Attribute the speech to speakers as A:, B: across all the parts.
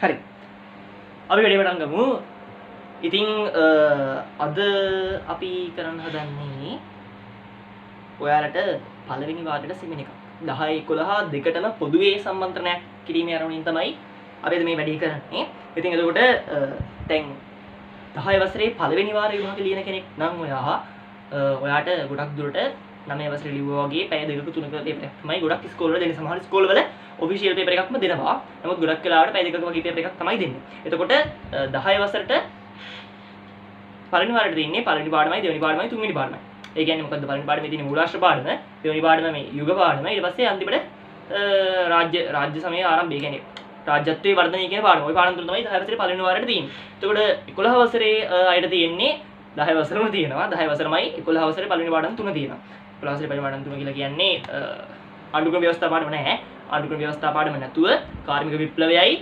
A: හරි. අපි වැඩේ පටන් ගමු. ඉතින් අද අපි කරන්න හදන්නේ ඔයාලට පළවෙනි වාරයට සෙමින එකක්. 10 11 දෙකටම පොදුවේ සම්මන්ත්‍රණයක් කිරීමේ අරමුණින් තමයි අපි මේ වැඩේ කරන්නේ. ඉතින් එතකොට දැන් 10 වසරේ පළවෙනි වාර විභාග ලියන කෙනෙක් නම් ඔයාට ගොඩක් දුරට 9 වසරේ ලිව්වා වගේ පැය දෙකක තුනක පේපර් එකක් තමයි ගොඩක් ස්කෝල් වල දෙන්නේ. සමහර ස්කෝල් වල ඔෆිෂියල් පේපර් එකක්ම දෙනවා. නමුත් ගොඩක් වෙලාවට පැය දෙකක වගේ පේපර් එකක් තමයි දෙන්නේ. එතකොට 10 වසරට පළවෙනි වාරයට දෙන්නේ පළවෙනි පාඩමයි දෙවෙනි පාඩමයි තුන්වෙනි පාඩමයි. ඒ කියන්නේ මොකද්ද පළවෙනි පාඩමේ තියෙන මූලාශ්‍ර පාඩම, දෙවෙනි පාඩම මේ යුග පාඩම, ඊට පස්සේ අන්තිමට රාජ්‍ය සමයේ ආරම්භය කියන්නේ රාජ්‍යත්වයේ වර්ධනය කියන පාඩම. ওই පාඩම් තුන තමයි 10 වසරේ පළවෙනි වාරයට තියෙන්නේ. එතකොට 11 වසරේ අයට තියෙන්නේ 10 වසරම තියෙනවා. 10 වසරමයි 11 වසරේ පළවෙනි පාඩම් තුන තියෙනවා. 11 වසරේ පළවෙනි පාඩම් තුන කියලා කියන්නේ ආණ්ඩුක්‍රම ව්‍යවස්ථා පාඩම නැහැ. ආණ්ඩුක්‍රම ව්‍යවස්ථා පාඩම නැතුව කාර්මික විප්ලවයයි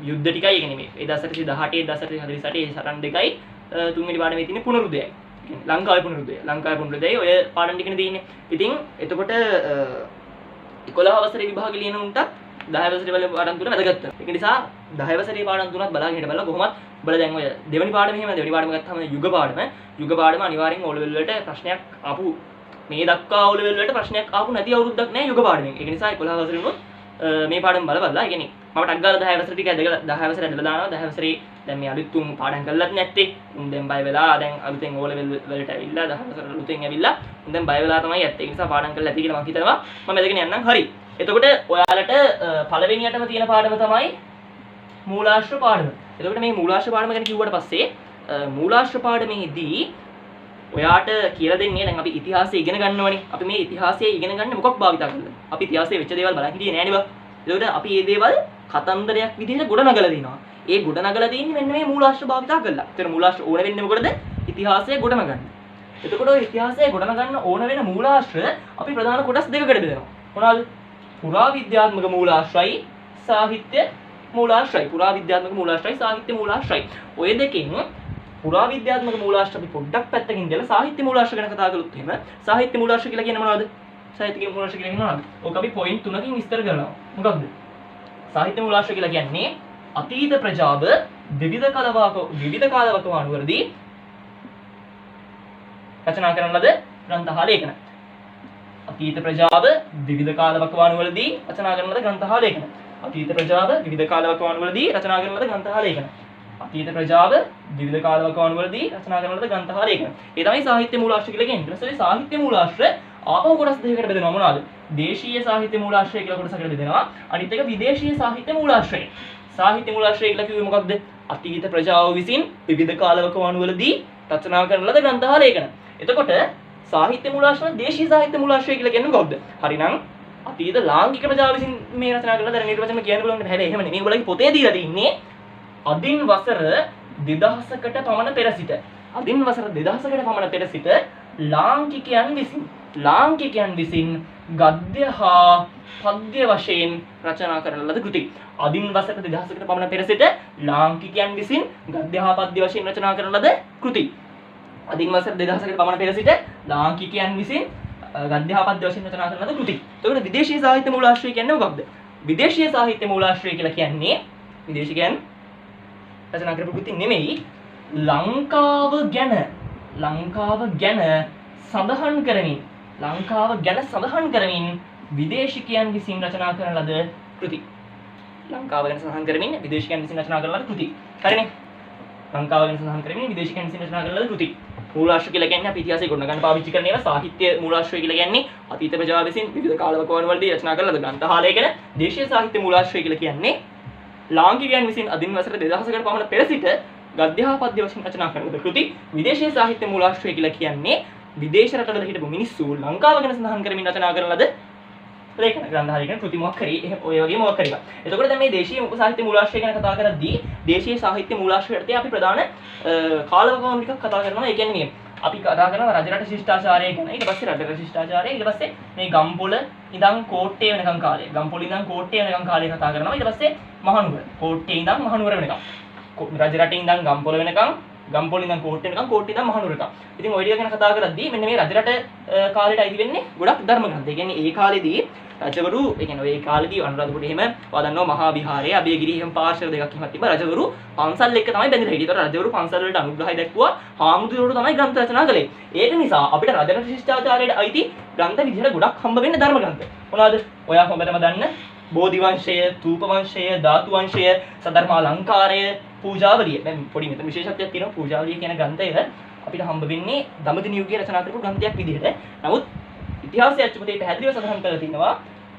A: යුද්ධ ටිකයි ඒ කියන්නේ මේ 1818 1848 ඒ සටන් දෙකයි තුන්වෙනි පාඩමේ තියෙන පුනරුදයයි. ලංකාවේ පුනරුදය ඔය පාඩම් ටිකනේ තියෙන්නේ. ඉතින් එතකොට 11 වසරේ විභාග ලියන උන්ට 10 වසරේ පාඩම් තුන වැදගත්. ඒක නිසා 10 වසරේ පාඩම් තුනත් බලාගෙන හිට බලලා කොහොමත් ඔබලා දැන් ඔය දෙවෙනි පාඩම එහෙම දෙවෙනි පාඩම ගත්තාම යුග පාඩම අනිවාර්යෙන් O level වලට ප්‍රශ්නයක් ආපු මේ දක්වා O level වලට ප්‍රශ්නයක් ආපු නැති අවුරුද්දක් නෑ යුග පාඩමෙන්. ඒක නිසා 11 වසරේ උනොත් මේ පාඩම බලලා ඒ කියන්නේ මම ටක් ගාලා 10 වසර ටික ඇදලා 10 වසර ඇදලා දානවා. 10 වසරේ දැන් මේ අලුත් තුන් පාඩම් කරලත් නැත්තේ. උන් දැන් බය වෙලා දැන් අලුතෙන් O level වලට ඇවිල්ලා 10 වසර අලුතෙන් ඇවිල්ලා උන් දැන් බය වෙලා තමයි ඇත්තේ. ඒ නිසා පාඩම් කරලා ඇති කියලා මම හිතනවා. මම එදගෙන යන්නම්. හරි. එතකොට ඔයාලට පළවෙනියටම තියෙන පාඩම තමයි මූලාශ්‍ර පාඩම. එතකොට මේ මූලාශ්‍ර පාඩම ගැන කිව්වට පස්සේ මූලාශ්‍ර පාඩමේදී ඔයාට කියලා දෙන්නේ දැන් අපි ඉතිහාසය ඉගෙන ගන්නවනේ. අපි මේ ඉතිහාසය ඉගෙන ගන්න මොකක් භාවිතා කරලාද? අපි ඉතිහාසයේ වෙච්ච දේවල් බලන් හිටියේ නෑනේ බා. එතකොට අපි මේ දේවල් කතන්දරයක් විදිහට ගොඩනගලා දෙනවා. ඒ ගොඩනගලා දෙන්නේ මෙන්න මේ මූලාශ්‍ර භාවිතා කරලා. ඒතර මූලාශ්‍ර ඕන වෙන්නේ මොකටද? ඉතිහාසය ගොඩනගන්න. එතකොට ඔය ඉතිහාසය ගොඩනගන්න ඕන වෙන මූලාශ්‍ර අපි ප්‍රධාන කොටස් දෙකකට බෙදනවා. මොනවාද? පුරාවිද්‍යාත්මක මූලාශ්‍රයි, සාහිත්‍ය මූලාශ්‍රයි. පුරාවිද්‍යාත්මක මූලාශ්‍රයි, සාහිත්‍ය මූලාශ්‍රයි. ඔය දෙකෙන් පුරාවිද්‍යාත්මක මූලාශ්‍ර අපි පොඩ්ඩක් පැත්තකින් දාලා සාහිත්‍ය මූලාශ්‍ර ගැන කතා කළොත් එහෙම සාහිත්‍ය මූලාශ්‍ර කියලා කියන්නේ මොනවද? සාහිත්‍ය මූලාශ්‍ර කියලා කියන්නේ මොනවද? ඕක අපි පොයින්ට් තුනකින් විස්තර කරනවා. මොකක්ද? සාහිත්‍ය මූලාශ්‍ර කියලා කියන්නේ අතීත ප්‍රජාව විවිධ කාලවකවානුවලදී රචනා කරන ලද ග්‍රන්ථ හා ලේඛන. අතීත ප්‍රජාව විවිධ කාලවකවානුවලදී රචනා කරන ලද ග්‍රන්ථ හා ලේඛන. අතීත ප්‍රජාව විවිධ කාලවකවානුවලදී රචනා කරන ලද ග්‍රන්ථ හා ලේඛන. අතීත ප්‍රජාව විවිධ කාලවකවානුවලදී රචනා කරන ලද ග්‍රන්ථ හා ලේඛන. ඒ තමයි සාහිත්‍ය මූලාශ්‍ර කියලා කියන්නේ. ඊට පස්සේ සාහිත්‍ය මූලාශ්‍ර ආපහු කොටස් දෙකකට බෙදෙනවා. මොනවාද? දේශීය සාහිත්‍ය මූලාශ්‍රය කියලා කොටසකට බෙදෙනවා. අනිත් එක විදේශීය සාහිත්‍ය මූලාශ්‍රය. සාහිත්‍ය මූලාශ්‍රය කියලා කිව්වේ මොකක්ද? අතීත ප්‍රජාව විසින් විවිධ කාලවකවානුවලදී රචනා කරන ලද ග්‍රන්ථ හා ලේඛන. එතකොට සාහිත්‍ය මූලාශ්‍රය දේශීය සාහිත්‍ය මූලාශ්‍රය කියලා කියන්නේ මොකක්ද? හරිනම් අතීත ලාංකික ප්‍රජාව විසින් මේ රචනා කරලා දැන් නිර්වචන කියන්න පුළුවන් හැබැයි එහෙම නෙමෙයි. මේගොල්ලන්ගේ පොතේ දීලා තින්නේ අදින් වසර 2000කට පමණ පෙර සිට පමණ පෙර සිට ලාංකිකයන් විසින් ගද්‍ය හා පද්‍ය වශයෙන් රචනා කරන ලද කෘති. අදින් වසර 2000කට පමණ පෙර සිට ලාංකිකයන් විසින් ගද්‍ය හා පද්‍ය වශයෙන් රචනා කරන ලද කෘති. අදින් වසර 2000කට පමණ පෙර සිට ලාංකිකයන් විසින් ගද්‍ය හා පද්‍ය වශයෙන් රචනා කරන ලද කෘති. එතකොට විදේශීය සාහිත්‍ය මූලාශ්‍රය කියන්නේ මොකක්ද? විදේශීය සාහිත්‍ය මූලාශ්‍රය කියලා කියන්නේ විදේශිකයන් රචනා කරපු කෘති නෙමෙයි, ලංකාව ගැන සඳහන් කරමින් විදේශිකයන් විසින් රචනා කරන ලද කෘති. ලංකාව ගැන සඳහන් කරමින් විදේශිකයන් විසින් රචනා කරන ලද කෘති. හරිනේ? ලංකාව ගැන සඳහන් කරමින් විදේශිකයන් විසින් රචනා කරන ලද කෘති. මූලාශ්‍ර කියලා කියන්නේ අපි ඉතිහාසයේ ගොඩනගන්න පාවිච්චි කරන ඒවා. සාහිත්‍ය මූලාශ්‍රය කියලා කියන්නේ අතීත ප්‍රජාව විසින් විවිධ කාලවකවානුවලදී රචනා කරන ලද ග්‍රන්ථ හා ලේඛන. දේශීය සාහිත්‍ය මූලාශ්‍රය කියලා කියන්නේ ලාංකිකයන් විසින් අදින් වසර 2000කට පමණ පෙර සිට ගද්‍ය හා පද්‍ය වශයෙන් රචනා කරන ලද කෘති. විදේශීය සාහිත්‍ය මූලාශ්‍රය කියලා කියන්නේ විදේශ රටවල හිටපු මිනිස්සු ලංකාව ගැන සඳහන් කරමින් රචනා කරන ලද ලේඛන ග්‍රන්ථ හා ලේඛන කෘති මොකක් හරි ඔය වගේ මොකක් හරි. එතකොට දැන් මේ දේශීය සාහිත්‍ය මූලාශ්‍රය ගැන කතා කරද්දී දේශීය සාහිත්‍ය මූලාශ්‍රයට අපි ප්‍රධාන කාලවකවානු ටිකක් කතා කරනවා. ඒ කියන්නේ අපි කතා කරනවා රජරට ශිෂ්ටාචාරය ගැන. ඊට පස්සේ රටරට ශිෂ්ටාචාරය, ඊට පස්සේ මේ ගම්පොළ ඉඳන් කෝට්ටේ වෙනකම් කාලය. ගම්පොළ ඉඳන් කෝට්ටේ වෙනකම් කාලය කතා කරනවා. ඊට පස්සේ මහනුවර. කෝට්ටේ ඉඳන් මහනුවර වෙනකම්. රජරට ඉඳන් ගම්පොළ වෙනකම්, ගම්පොළ ඉඳන් කෝට්ටේ වෙනකම්, කෝට්ටේ ඉඳන් මහනුවර වෙනකම්. ඉතින් ඔය ටික ගැන කතා කරද්දී මෙන්න මේ රජරට කාලයට අයිති වෙන්නේ ගොඩක් ධර්ම ග්‍රන්ථ. ඒ කියන්නේ ඒ කාලෙදී රජවරු ඒ කියන්නේ ඔය කාලේදී අනුරාධපුරේ එහෙම වදන්නවා මහා විහාරයේ අබේගිරි එහෙම පාර්ශ්ව දෙකක් එහෙම තිබ්බා. රජවරු පන්සල් එක්ක තමයි බැඳලා හිටියේ. ඒතකොට රජවරු පන්සල් වලට අනුග්‍රහය දක්වුවා. හාමුදුරුවෝ තමයි ග්‍රන්ථ රචනා කළේ. ඒක නිසා අපිට රජරට ශිෂ්ටාචාරයට අයිති ග්‍රන්ථ විදිහට ගොඩක් හම්බ වෙන්නේ ධර්ම ග්‍රන්ථ. මොනවාද? ඔයා හොඳටම දන්න බෝධි වංශය, තූප වංශය, ධාතු වංශය, සධර්ම අලංකාරය, පූජාවලිය. දැන් පොඩි මෙතන විශේෂත්වයක් තියෙනවා. පූජාවලිය කියන ග්‍රන්ථය අපිට හම්බ වෙන්නේ දඹදිව යුගයේ රචනා කරපු ග්‍රන්ථයක් විදිහට. නමුත් ඉතිහාසයේ අච්චුපතේ පැහැදිලිව සඳහන් කරලා තියෙනවා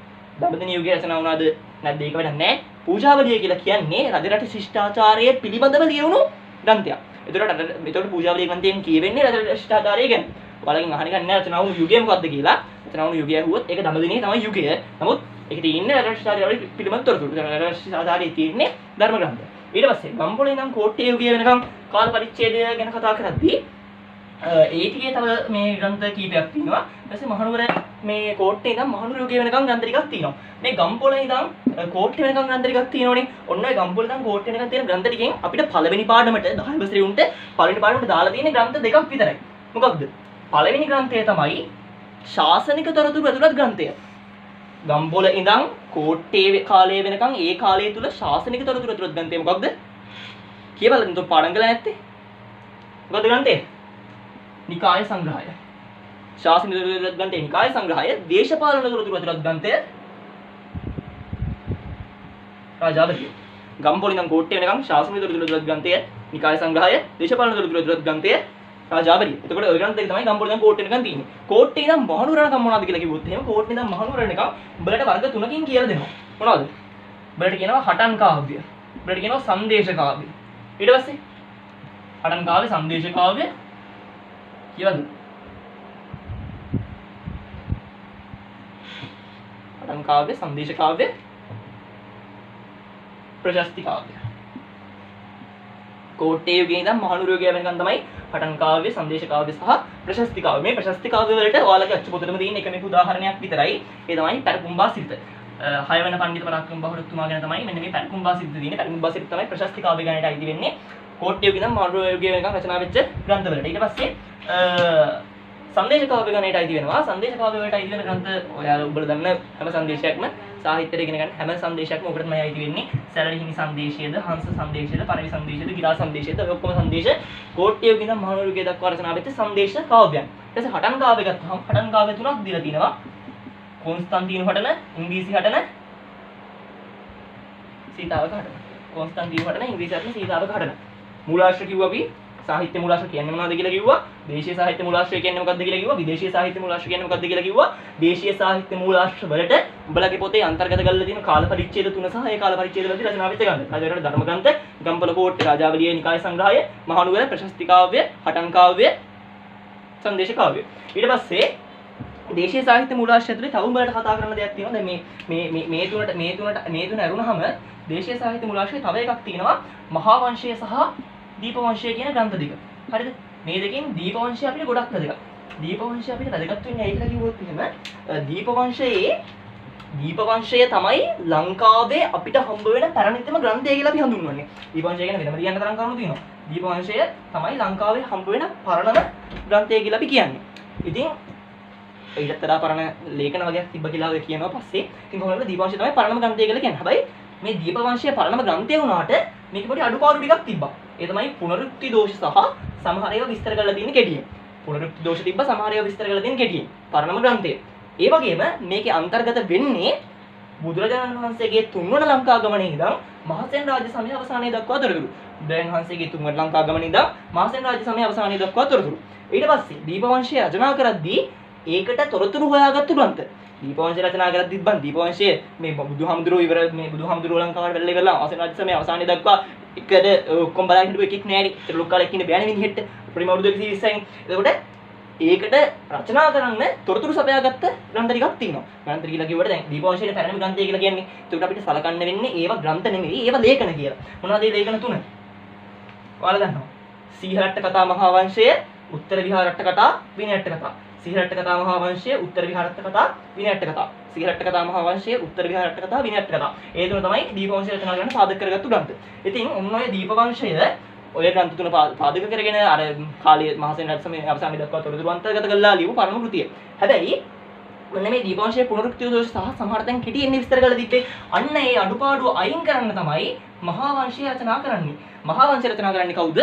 A: දඹදිව යුගයේ රචනා වුණාද නැද්ද ඒක වැඩක් නැහැ. පූජාවලිය කියලා කියන්නේ රජරට ශිෂ්ටාචාරය පිළිබඳව ලියවුණු ග්‍රන්ථයක්. ඒතකොට පූජාවලිය ග්‍රන්ථයෙන් කියවෙන්නේ රජරට ශිෂ්ටාචාරය ගැන. ඔයාලගෙන් අහන්න ගන්න නැහැ රචනා වුණු යුගය මොකක්ද කියලා. රචනා වුණු යුගය ඇහුවොත් ඒක දඹදිවේ තමයි යුගය. නමුත් ඒක තියෙන්නේ රජරට ශිෂ්ටාචාරය පිළිබඳව තොරතුරු. රජරට ශිෂ්ටාචාරයේ තියෙන්නේ ධර්ම ග්‍රන්ථ. ඊට පස්සේ ගම්පොළේ ඉඳන් කෝට්ටේ යුගය වෙනකම් කාල පරිච්ඡේදය ගැන කතා කරද්දී ඒ ටිකේ තව මේ ග්‍රන්ථ කීපයක් තියෙනවා. ඊට පස්සේ මහනුවර මේ කෝට්ටේ ඉඳන් මහනුවර යුගය වෙනකම් ග්‍රන්ථ ටිකක් තියෙනවා. මේ ගම්පොළේ ඉඳන් කෝට්ටේ වෙනකම් ග්‍රන්ථ ටිකක් තියෙනෝනේ. ඔන්න ඔය ගම්පොළේ ඉඳන් කෝට්ටේ වෙනකම් තියෙන ග්‍රන්ථ ටිකෙන් අපිට පළවෙනි පාඩමට 10 වසරේ උන්ට පළවෙනි පාඩමට දාලා තියෙන ග්‍රන්ථ දෙකක් විතරයි. මොකක්ද? පළවෙනි ග්‍රන්ථය තමයි ශාසනික තොරතුරු ඇතුළත් ග්‍රන්ථය. ගම්පොළ ඉඳන් කෝට්ටේ කාලය වෙනකම් ඒ කාලය තුල ශාසනික තොරතුරු ඇතුළත් ග්‍රන්ථය මොකක්ද? කියවලද උන්ට පාඩම් කළා නැත්තේ? මොකද ග්‍රන්ථය? නිකාය සංග්‍රහය. ශාසනික තොරතුරු ග්‍රන්ථය නිකාය සංග්‍රහය. දේශපාලන තොරතුරු ඇතුළත් ග්‍රන්ථය රාජාවලිය. ගම්පොළ ඉඳන් කෝට්ටේ වෙනකම් ශාසනික තොරතුරු ඇතුළත් ග්‍රන්ථය නිකාය සංග්‍රහය. දේශපාලන තොරතුරු ඇතුළත් ග්‍රන්ථය රාජාවලිය. එතකොට ඔය ග්‍රන්ථ දෙක තමයි ගම්පොළ ඉඳන් කෝට්ටේ වෙනකම් තියෙන්නේ. කෝට්ටේ ඉඳන් මහනුවර වෙනකම් මොනවද කියලා කිව්වොත් එහෙම කෝට්ටේ ඉඳන් මහනුවර වෙනකම් උඹලට වර්ග තුනකින් කියලා දෙනවා. මොනවද? උඹලට කියනවා හටන් කාව්‍ය. උඹලට කියනවා සංදේශ කාව්‍ය. ඊට පස්සේ හටන් කාව්‍ය, සංදේශ කාව්‍ය කියවද? හටන් කාව්‍ය, සංදේශ කාව්‍ය, ප්‍රශස්ති කාව්‍ය. කෝට්ටේ යුගයේ ඉඳන් මහනුවර යුගය වෙනකන් තමයි හටන් කාව්‍ය, සංදේශ කාව්‍ය සහ ප්‍රශස්ති කාව්‍ය. මේ ප්‍රශස්ති කාව්‍ය වලට ඔයාලගේ අච්චුපොතේම තියෙන එක මේක උදාහරණයක් විතරයි. ඒ තමයි පැරකුම්බා සිරිත. 6 වෙනි පඬිතු පරාක්‍රම බහුරතුමා ගැන තමයි මෙන්න මේ පැරකුම්බා සිරිත තියෙන්නේ. පැරකුම්බා සිරිත තමයි ප්‍රශස්ති කාව්‍ය ගැනට අයිති වෙන්නේ. කෝට්ටේ යුගයේ ඉඳන් මහනුවර යුගය වෙනකන් රචනා වෙච්ච ග්‍රන්ථ වලට. ඊට පස්සේ සංදේශ කාව්‍ය ගැනට අයිති වෙනවා. සංදේශ කාව්‍ය වලට අයිති වෙන ග්‍රන්ථ ඔයාලා ඔබලා දන්න හැම සංදේශයක්ම සාහිත්‍යයට ඉගෙන ගන්න හැම සංදේශයක්ම ඔබට තමයි අයිති වෙන්නේ. සැලරි හිමි සංදේශයේද, හංස සංදේශයේද, පරවි සංදේශයේද, ගිරා සංදේශයේද ඔය ඔක්කොම සංදේශ කෝට්ටේ යුගයේ ඉඳන් මහනුවර යුගය දක්වා රචනා වෙච්ච සංදේශ කාව්‍යයන්. ඊට පස්සේ හටන් කාව්‍ය ගත්තහම හටන් කාව්‍ය තුනක් දීලා තිනවා. කොන්ස්ටන්ටිනු හටන, ඉංග්‍රීසි හටන, සීතාවක හටන. කොන්ස්ටන්ටිනු හටන, ඉංග්‍රීසි හටන, සීතාවක හටන. මූලාශ්‍ර කිව්වා අපි සාහිත්‍ය මූලාශ්‍ර කියන්නේ මොනවද කියලා කිව්වා. දේශීය සාහිත්‍ය මූලාශ්‍රය කියන්නේ මොකක්ද කියලා කිව්වා. විදේශීය සාහිත්‍ය මූලාශ්‍රය කියන්නේ මොකක්ද කියලා කිව්වා. දේශීය සාහිත්‍ය මූලාශ්‍ර වලට උඹලගේ පොතේ අන්තර්ගත කරලා තියෙන කාල පරිච්ඡේද 3 සහ ඒ කාල පරිච්ඡේද වලදී රචනා වෙච්ච ග්‍රන්ථ. රාජවරුන්ට ධර්ම ග්‍රන්ථ, ගම්පොළ කෝට්ටේ රාජාවලියේ නිකාය සංග්‍රහය, මහනුවර ප්‍රශස්ති කාව්‍ය, හටන් කාව්‍ය, සංදේශ කාව්‍ය. ඊට පස්සේ දේශීය සාහිත්‍ය මූලාශ්‍රය ඇතුලේ තව උඹලට කතා කරන්න දෙයක් තියෙනවා. දැන් මේ තුන ඇරුණාම දේශීය සාහිත්‍ය මූලාශ්‍රයේ තව එකක් තියෙනවා. මහා වංශය සහ දීප වංශය කියන ග්‍රන්ථ දෙක. හරිද? මේ දෙකෙන් දීප වංශය අපිට ගොඩක් වැදගත්. දීප වංශය අපිට වැදගත් වෙන්නේ ඇයි කියලා කිව්වොත් එහෙම දීප වංශය තමයි ලංකාවේ අපිට හම්බ වෙන පැරණිතම ග්‍රන්ථය කියලා අපි හඳුන්වන්නේ. දීප වංශය ගැන වෙනම කියන්න තරම් කරුණු තියෙනවා. දීප වංශය තමයි ලංකාවේ හම්බ වෙන පරණම ග්‍රන්ථය කියලා අපි කියන්නේ. ඉතින් ඊටත් වඩා පරණ ලේඛන වගේක් තිබ්බ කියලා කියනවා පස්සේ. ඉතින් කොහොමද දීප වංශය තමයි පරණම ග්‍රන්ථය කියලා කියන්නේ. හැබැයි මේ දීප වංශය පරණම ග්‍රන්ථය වුණාට මේක පොඩි අඩුපාඩු ටිකක් තිබ්බා. ඒ තමයි පුනරුක්ති දෝෂ සහ සමහර ඒවා විස්තර කරලා තියෙන කෙටියෙන්. පුනරුක්ති දෝෂ තිබ්බ සමහර ඒවා විස්තර කරලා තියෙන කෙටියෙන්. පරණම ග්‍රන්ථය. ඒ වගේම මේකේ අන්තර්ගත වෙන්නේ බුදුරජාණන් වහන්සේගේ තුන්වන ලංකා ගමනේ ඉඳන් මහසෙන් රාජ්‍ය සමය අවසානයේ දක්වා තොරතුරු. බුදුරජාණන් වහන්සේගේ තුන්වන ලංකා ගමනේ ඉඳන් මහසෙන් රාජ්‍ය සමය අවසානයේ දක්වා තොරතුරු. ඊට පස්සේ දීපවංශය රචනා කරද්දී ඒකට තොරතුරු හොයාගත්තු ග්‍රන්ථ. දීපවංශය රචනා කරද්දී දීපවංශය මේ බුදුහාමුදුරුවෝ ඉවර මේ බුදුහාමුදුරුවෝ ලංකාවට වෙල්ල ඉවරලා මහසෙන් රාජ්‍ය සමය අවසානයේ දක්වා එකද ඔක්කොම බලන් හිටපු එකෙක් නෑනේ. ඒතර ලොක්කාලෙක් ඉන්නේ බෑනේ විදිහට. ප්‍රිම අවුරුදු 120න්. එතකොට ඒකට රචනා කරන්න තොරතුරු සපයාගත්ත ග්‍රන්ථ ටිකක් තියෙනවා. ග්‍රන්ථ කියලා කිව්වට දැන් දීපවංශයේ පැරණිම ග්‍රන්ථය කියලා කියන්නේ. ඒකට අපිට සලකන්න වෙන්නේ ඒවා ග්‍රන්ථ නෙමෙයි, ඒවා ලේඛන කියලා. මොනවද මේ ලේඛන තුන? ඔයාලා දන්නවා. සීහරට්ට කතා මහා වංශය, උත්තර විහාරට්ට කතා, විනයට්ට කතා. සීහරට්ට කතා මහා වංශය, උත්තර විහාරට්ට කතා, විනයට්ට කතා. සීහරට්ට කතා මහා වංශය, උත්තර විහාරට්ට කතා, විනයට්ට කතා. ඒ තුන තමයි දීපවංශය රචනා කරන්න පාදක කරගත්තු ග්‍රන්ථ. ඉතින් ඔන්න ඔය දීපවංශය ඔය ග්‍රන්ථ තුන පාදක කරගෙන අර කාලයේ මහසෙන් රජ සමයේ අවසානයේ දක්වා තොරතුරු අන්තර්ගත කළා ලියපු පරම කෘතිය. හැබැයි මෙන්න මේ දීපවංශයේ පුනරුක්තිය දෝෂ සහ සමහර තැන් කෙටියෙන් විස්තර කරලා තිබ්බේ. අන්න ඒ අඩුපාඩු අයින් කරන්න තමයි මහා වංශය රචනා කරන්නේ. මහා වංශය රචනා කරන්නේ කවුද?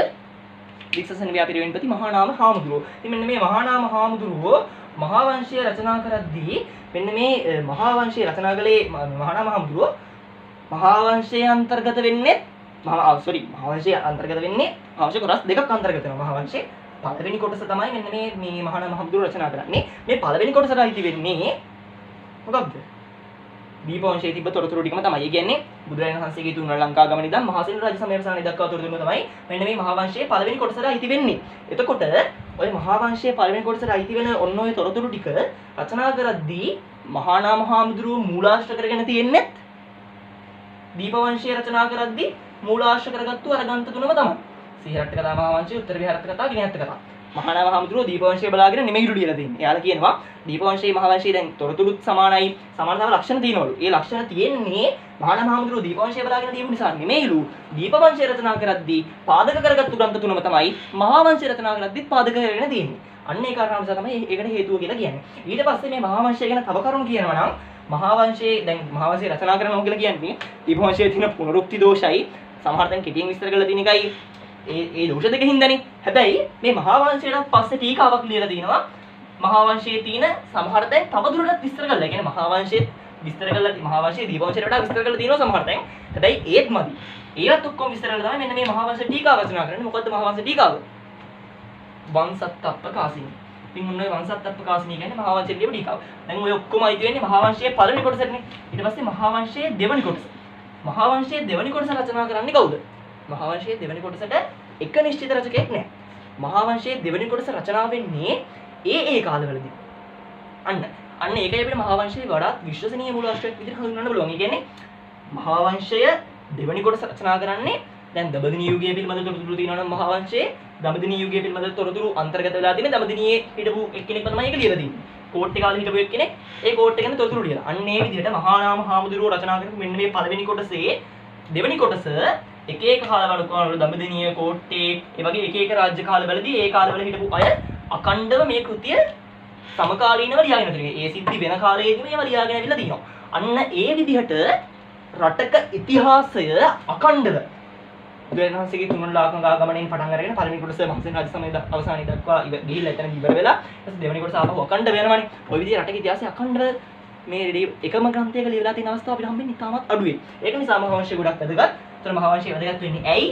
A: වික්ෂසන ව්‍යාපිරවෙන්පති මහා නාම හාමුදුරුවෝ. ඉතින් මෙන්න මේ මහා නාම හාමුදුරුවෝ මහා වංශය රචනා කරද්දී මෙන්න මේ මහා වංශය රචනා කළේ මහා නාම හාමුදුරුවෝ මහා වංශයේ අන්තර්ගත වෙන්නේ මහා වංශයේ අන්තර්ගත වෙන්නේ අවශ්‍ය කොටස් දෙකක් අන්තර්ගත වෙනවා. මහා වංශයේ පළවෙනි කොටස තමයි මෙන්න මේ මහා නාම හාමුදුරුවෝ රචනා කරන්නේ. මේ පළවෙනි කොටසට අයිති වෙන්නේ මොකක්ද? දීපවංශයේ තිබ්බ තොරතුරු ටිකම තමයි. ඒ කියන්නේ බුදුරජාණන් වහන්සේගේ තුන් ලංකා ගමන ඉඳන් මහසෙන රජ සමයවසානයේ දක්වා තොරතුරුම තමයි මෙන්න මේ මහා වංශයේ පළවෙනි කොටසට අයිති වෙන්නේ. එතකොට ඔය මහා වංශයේ පළවෙනි කොටසට අයිති වෙන ඔන්න ඔය තොරතුරු ටික රචනා කරද්දී මහා නාම හාමුදුරුවෝ මූලාශ්‍ර කරගෙන තියෙන්නේ දීපවංශය රචනා කරද්දී මූලාශ්‍ර කරගත්තු අර ග්‍රන්ථ තුනම තමයි. සීහරට්ට කතා මහා වංශය, උත්තර විහාරට්ට කතා, විනයට්ට කතා. මහා නාම හාමුදුරුවෝ දීපවංශය බලාගෙන නෙමෙයිලු ලියලා තියෙන්නේ. එයාලා කියනවා දීපවංශයේ මහා වංශයේ දැන් තොරතුරුත් සමානයි. සමානතාව ලක්ෂණ තියෙනවලු. ඒ ලක්ෂණ තියෙන්නේ මහා නාම හාමුදුරුවෝ දීපවංශය බලාගෙන තියෙන නිසා නෙමෙයිලු. දීපවංශය රචනා කරද්දී පාදක කරගත්තු ග්‍රන්ථ තුනම තමයි මහා වංශය රචනා කරද්දීත් පාදක කරගෙන තියෙන්නේ. අන්න ඒ කාරණාව නිසා තමයි ඒකට හේතුව කියලා කියන්නේ. ඊට පස්සේ මේ මහා වංශය ගැන තව කරුණු කියනවා නම් මහා වංශයේ දැන් මහා වංශය රචනා කරනවා කියලා කියන්නේ දීපවංශයේ තියෙන පුනරුක්ති දෝෂයි සමහර දැන් කෙටියෙන් විස්තර කරලා තියෙන එකයි ඒ දෝෂ දෙක හින්දානේ. හැබැයි මේ මහා වංශයට පස්සේ ටීකාවක් ලියලා තිනවා. මහා වංශයේ තියෙන සමහර තැන් තවදුරටත් විස්තර කරලා. ඒ කියන්නේ මහා වංශයේ විස්තර කරලා මහා වංශයේ දීපවංශයට වඩා විස්තර කරලා තියෙනවා සමහර තැන්. හැබැයි ඒත් මදි. ඒවත් ඔක්කොම විස්තර කරලා තමයි මෙන්න මේ මහා වංශ ටීකාව රචනා කරන්නේ. මොකද්ද මහා වංශ ටීකාව? වංශත්තප්පකාසිනී. ඉතින් මොන ඔය වංශත්තප්පකාසිනී කියන්නේ මහා වංශයේ ලියපු ටීකාව. දැන් ඔය ඔක්කොම අයිති වෙන්නේ මහා වංශයේ පළවෙනි කොටසටනේ. ඊට පස්සේ මහා වංශයේ දෙවෙනි කොටස. මහා වංශයේ දෙවෙනි කොටස රචනා කරන්නේ කවුද? මහා වංශයේ දෙවෙනි කොටසට එක නිශ්චිත රචකයෙක් නැහැ. මහා වංශයේ දෙවෙනි කොටස රචනා වෙන්නේ ඒ කාලවලදී. අන්න ඒකයි අපිට මහා වංශයේ වඩාත් විශ්වසනීය මූලාශ්‍රයක් විදිහට හඳුන්වන්න පුළුවන්. ඒ කියන්නේ මහා වංශය දෙවෙනි කොටස රචනා කරන්නේ දැන් දඹදිව යුගයේ පිළිබඳ තොරතුරු තියෙනවා නම් මහා වංශයේ දඹදිව යුගයේ පිළිබඳ තොරතුරු අන්තර්ගත වෙලා තියෙන දඹදිවියේ හිටපු එක්කෙනෙක් තමයි ඒක ලියලා තියෙන්නේ. කෝට්ටේ කාලේ හිටපු එක්කෙනෙක් ඒ කෝට්ටේ ගැන තොරතුරු ලියලා. අන්න ඒ විදිහට මහා නාම හාමුදුරුවෝ රචනා කරපු මෙන්න මේ පළවෙනි කොටසේ දෙවෙනි කොටස එක එක කාලවල දඹදිවිය කෝට්ටේ ඒ වගේ එක එක රාජ්‍ය කාලවලදී ඒ කාලවල හිටපු අය අඛණ්ඩව මේ කෘතිය සමකාලීනව ලියාගෙන තියෙනවා. ඒ සිද්ධි වෙන කාලයේදීම ඒවා ලියාගෙන ඇවිල්ලා තියෙනවා. අන්න ඒ විදිහට රටක ඉතිහාසය අඛණ්ඩව බුදුරජාණන් වහන්සේගේ තුන් ලංකා ගමනෙන් පටන් අරගෙන පළවෙනි කොටස මහසෙන් රජ සමය අවසානයේ දක්වා ගිහිල්ලා එතන ඉවර වෙලා ඊට දෙවෙනි කොටස ආපහු අඛණ්ඩව වෙනවනේ. ওই විදිහට රටක ඉතිහාසය අඛණ්ඩව මේ එකම ග්‍රන්ථයක ලියලා තියෙන අවස්ථාව අපිට හම්බෙන්නේ ඉතාමත් අඩුයි. ඒක නිසා මහා වංශය ගොඩක් වැදගත්. ඒතර මහා වංශය වැදගත් වෙන්නේ ඇයි?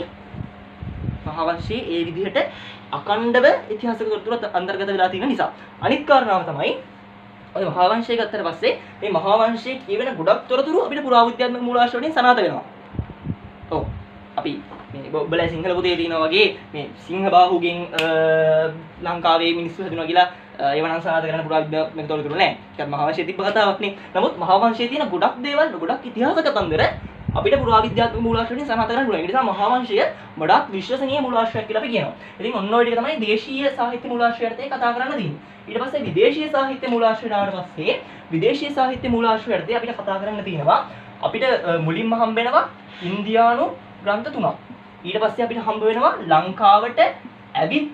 A: මහා වංශයේ ඒ විදිහට අඛණ්ඩව ඉතිහාසක තොරතුරු අන්තර්ගත වෙලා තියෙන නිසා. අනිත් කාරණාව තමයි ඔය මහා වංශය ගත්තට පස්සේ මේ මහා වංශයේ කියවෙන ගොඩක් තොරතුරු අපිට පුරාවිද්‍යාත්මක මූලාශ්‍ර වලින් සනාථ වෙනවා. ඔව්. අපි මේ ඔබලා සිංහල පොතේ තියෙනවා වගේ මේ සිංහ බාහුගෙන් ලංකාවේ මිනිස්සු හදුනා කියලා ඒවනම් සනාථ කරන්න පුරාවිද්‍යාත්මක තොරතුරු නැහැ. ඒක මහා වංශයේ තිබ්බ කතාවක් නේ. නමුත් මහා වංශයේ තියෙන ගොඩක් දේවල් ගොඩක් ඉතිහාස කතන්දර අපිට පුරාවිද්‍යාත්මක මූලාශ්‍රයෙන් සනාථ කරන්න පුළුවන්. ඒ නිසා මහා වංශය වඩාත් විශ්වසනීය මූලාශ්‍රයක් කියලා අපි කියනවා. ඉතින් ඔන්න ඔය ටික තමයි දේශීය සාහිත්‍ය මූලාශ්‍රයට කතා කරන්න තියෙන්නේ. ඊට පස්සේ විදේශීය සාහිත්‍ය මූලාශ්‍රයට ආවට පස්සේ විදේශීය සාහිත්‍ය මූලාශ්‍රයට අපිට කතා කරන්න තියෙනවා. අපිට මුලින්ම හම්බ වෙනවා ඉන්දියානු ග්‍රන්ථ තුනක්. ඊට පස්සේ අපිට හම්බ වෙනවා ලංකාවට ඇවිත්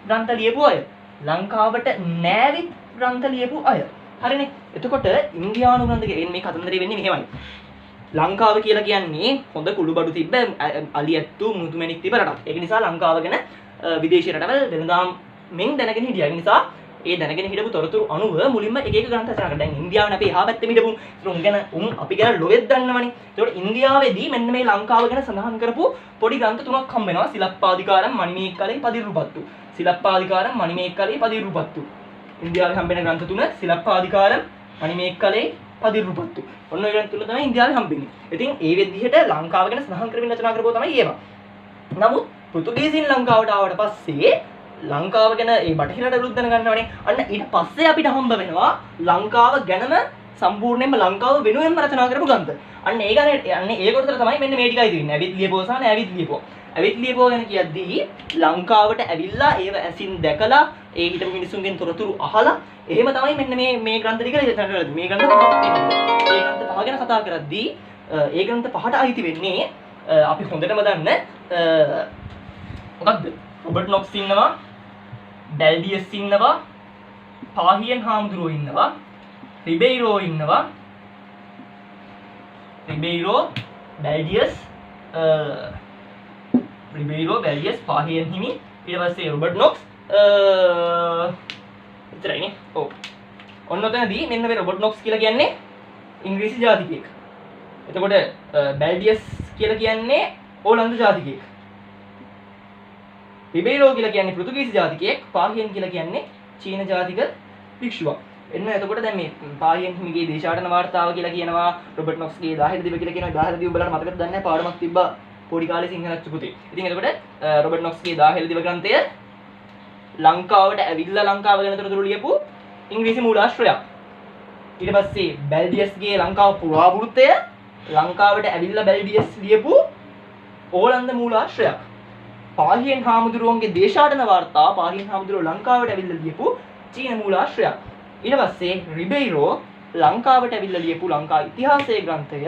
A: ග්‍රන්ථ ලියපු අය. ලංකාවට නෑවිත් ග්‍රන්ථ ලියපු අය. හරිනේ. එතකොට ඉන්දියානු ග්‍රන්ථ කියන්නේ මේ කතන්දරේ වෙන්නේ මෙහෙමයි. ලංකාව කියලා කියන්නේ හොඳ කුළුබඩු තිබ්බ අලියැත්තු මුතුමැණික් තිබ්බ රටක්. ඒක නිසා ලංකාව ගැන විදේශීය රටවල් වෙනදාම් මෙන් දැනගෙන හිටියා. ඒ නිසා ඒ දැනගෙන හිටපු තොරතුරු අනුව මුලින්ම එක එක ග්‍රන්ථ රචනා කරා. දැන් ඉන්දියාවනේ අපි එහා පැත්තේ හිටපු අපි ගැන ලොවෙත් දන්නවනේ. ඒකට ඉන්දියාවේදී මෙන්න මේ ලංකාව ගැන සඳහන් කරපු පොඩි ග්‍රන්ථ තුනක් හම්බ වෙනවා. සිලප්පාදිකාරම් මණිමේක්කලේ පදිරුපත්තු. සිලප්පාදිකාරම් මණිමේක්කලේ පදිරුපත්තු. ඉන්දියාවේ හම්බ වෙන ග්‍රන්ථ තුන සිලප්පාදිකාරම් මණිමේක්කලේ පදිරුපත්තු. ඔන්න ඔය ග්‍රන්ථ තුන තමයි ඉන්දියාවේ හම්බෙන්නේ. ඉතින් ඒ විදිහට ලංකාව ගැන සඳහන් කරමින් රචනා කරපුවා තමයි ඒවා. නමුත් පෘතුගීසින් ලංකාවට ආවට පස්සේ ලංකාව ගැන ඒ බටහිර රටවලුත් දැනගන්නවනේ. අන්න ඊට පස්සේ අපිට හම්බ වෙනවා ලංකාව ගැනම සම්පූර්ණයෙන්ම ලංකාව වෙනුවෙන්ම රචනා කරපු ග්‍රන්ථ. අන්න ඒ ගානේ අන්න ඒ කොටසට තමයි මෙන්න මේ ටිකයි තියෙන්නේ. ඇවිත් ලියපුවා සහ නැවිත් ලියපුවා. ඇවිත් ලියපුවා ගැන කියද්දී ලංකාවට ඇවිල්ලා ඒව ඇසින් දැකලා ඒ හිටපු මිනිසුන්ගෙන් තොරතුරු අහලා එහෙම තමයි මෙන්න මේ ග්‍රන්ථ ටික රචනා කරලා මේ ග්‍රන්ථ පහක් තියෙනවා. ඒ ග්‍රන්ථ පහ ගැන කතා කරද්දී ඒ ග්‍රන්ථ පහට අයිති වෙන්නේ අපි හොඳටම දන්න මොකක්ද? රොබර්ට් නොක්ස් ඉන්නවා, ඩැල්ඩියස් ඉන්නවා, පාහියන් හාමුදුරුවෝ ඉන්නවා, රිබෙයිරෝ ඉන්නවා. රිබෙයිරෝ බැල්ඩියස් පාහියන් හිමි ඊට පස්සේ රොබර්ට් නොක්ස් විතරයිනේ. ඔව්. ඔන්න ඔතනදී මෙන්න මේ රොබර්ට් නොක්ස් කියලා කියන්නේ ඉංග්‍රීසි ජාතිකයෙක්. එතකොට බැල්ඩියස් කියලා කියන්නේ ඕලන්ද ජාතිකයෙක්. රිබෙයිරෝ කියලා කියන්නේ පෘතුගීසි ජාතිකයෙක්. පාහියන් කියලා කියන්නේ චීන ජාතික භික්ෂුවක්. එන්න එතකොට දැන් මේ පාහියන් හිමිගේ දේශාටන වාර්තාව කියලා කියනවා. රොබර්ට් නොක්ස්ගේ 10 දිව කියලා කියනවා. 10 දිව බලන්න මතකද දන්නේ නැහැ. පාඩමක් තිබ්බා පොඩි කාලේ සිංහලච්ච පුතේ. ඉතින් එතකොට රොබර්ට් නොක්ස්ගේ 10 දිව ග්‍රන්ථය ලංකාවට ඇවිල්ලා ලංකාව ගැන තොරතුරු ලියපු ඉංග්‍රීසි මූලාශ්‍රයක්. ඊට පස්සේ බැල්ඩියස්ගේ ලංකාව පුරාවෘත්තය ලංකාවට ඇවිල්ලා බැල්ඩියස් ලියපු ඕලන්ද මූලාශ්‍රයක්. පාහියන් හාමුදුරුවන්ගේ දේශාටන වාර්තාව පාහියන් හාමුදුරුවෝ ලංකාවට ඇවිල්ලා ලියපු චීන මූලාශ්‍රයක්. ඊට පස්සේ රිබෙයිරෝ ලංකාවට ඇවිල්ලා ලියපු ලංකා ඉතිහාසයේ ග්‍රන්ථය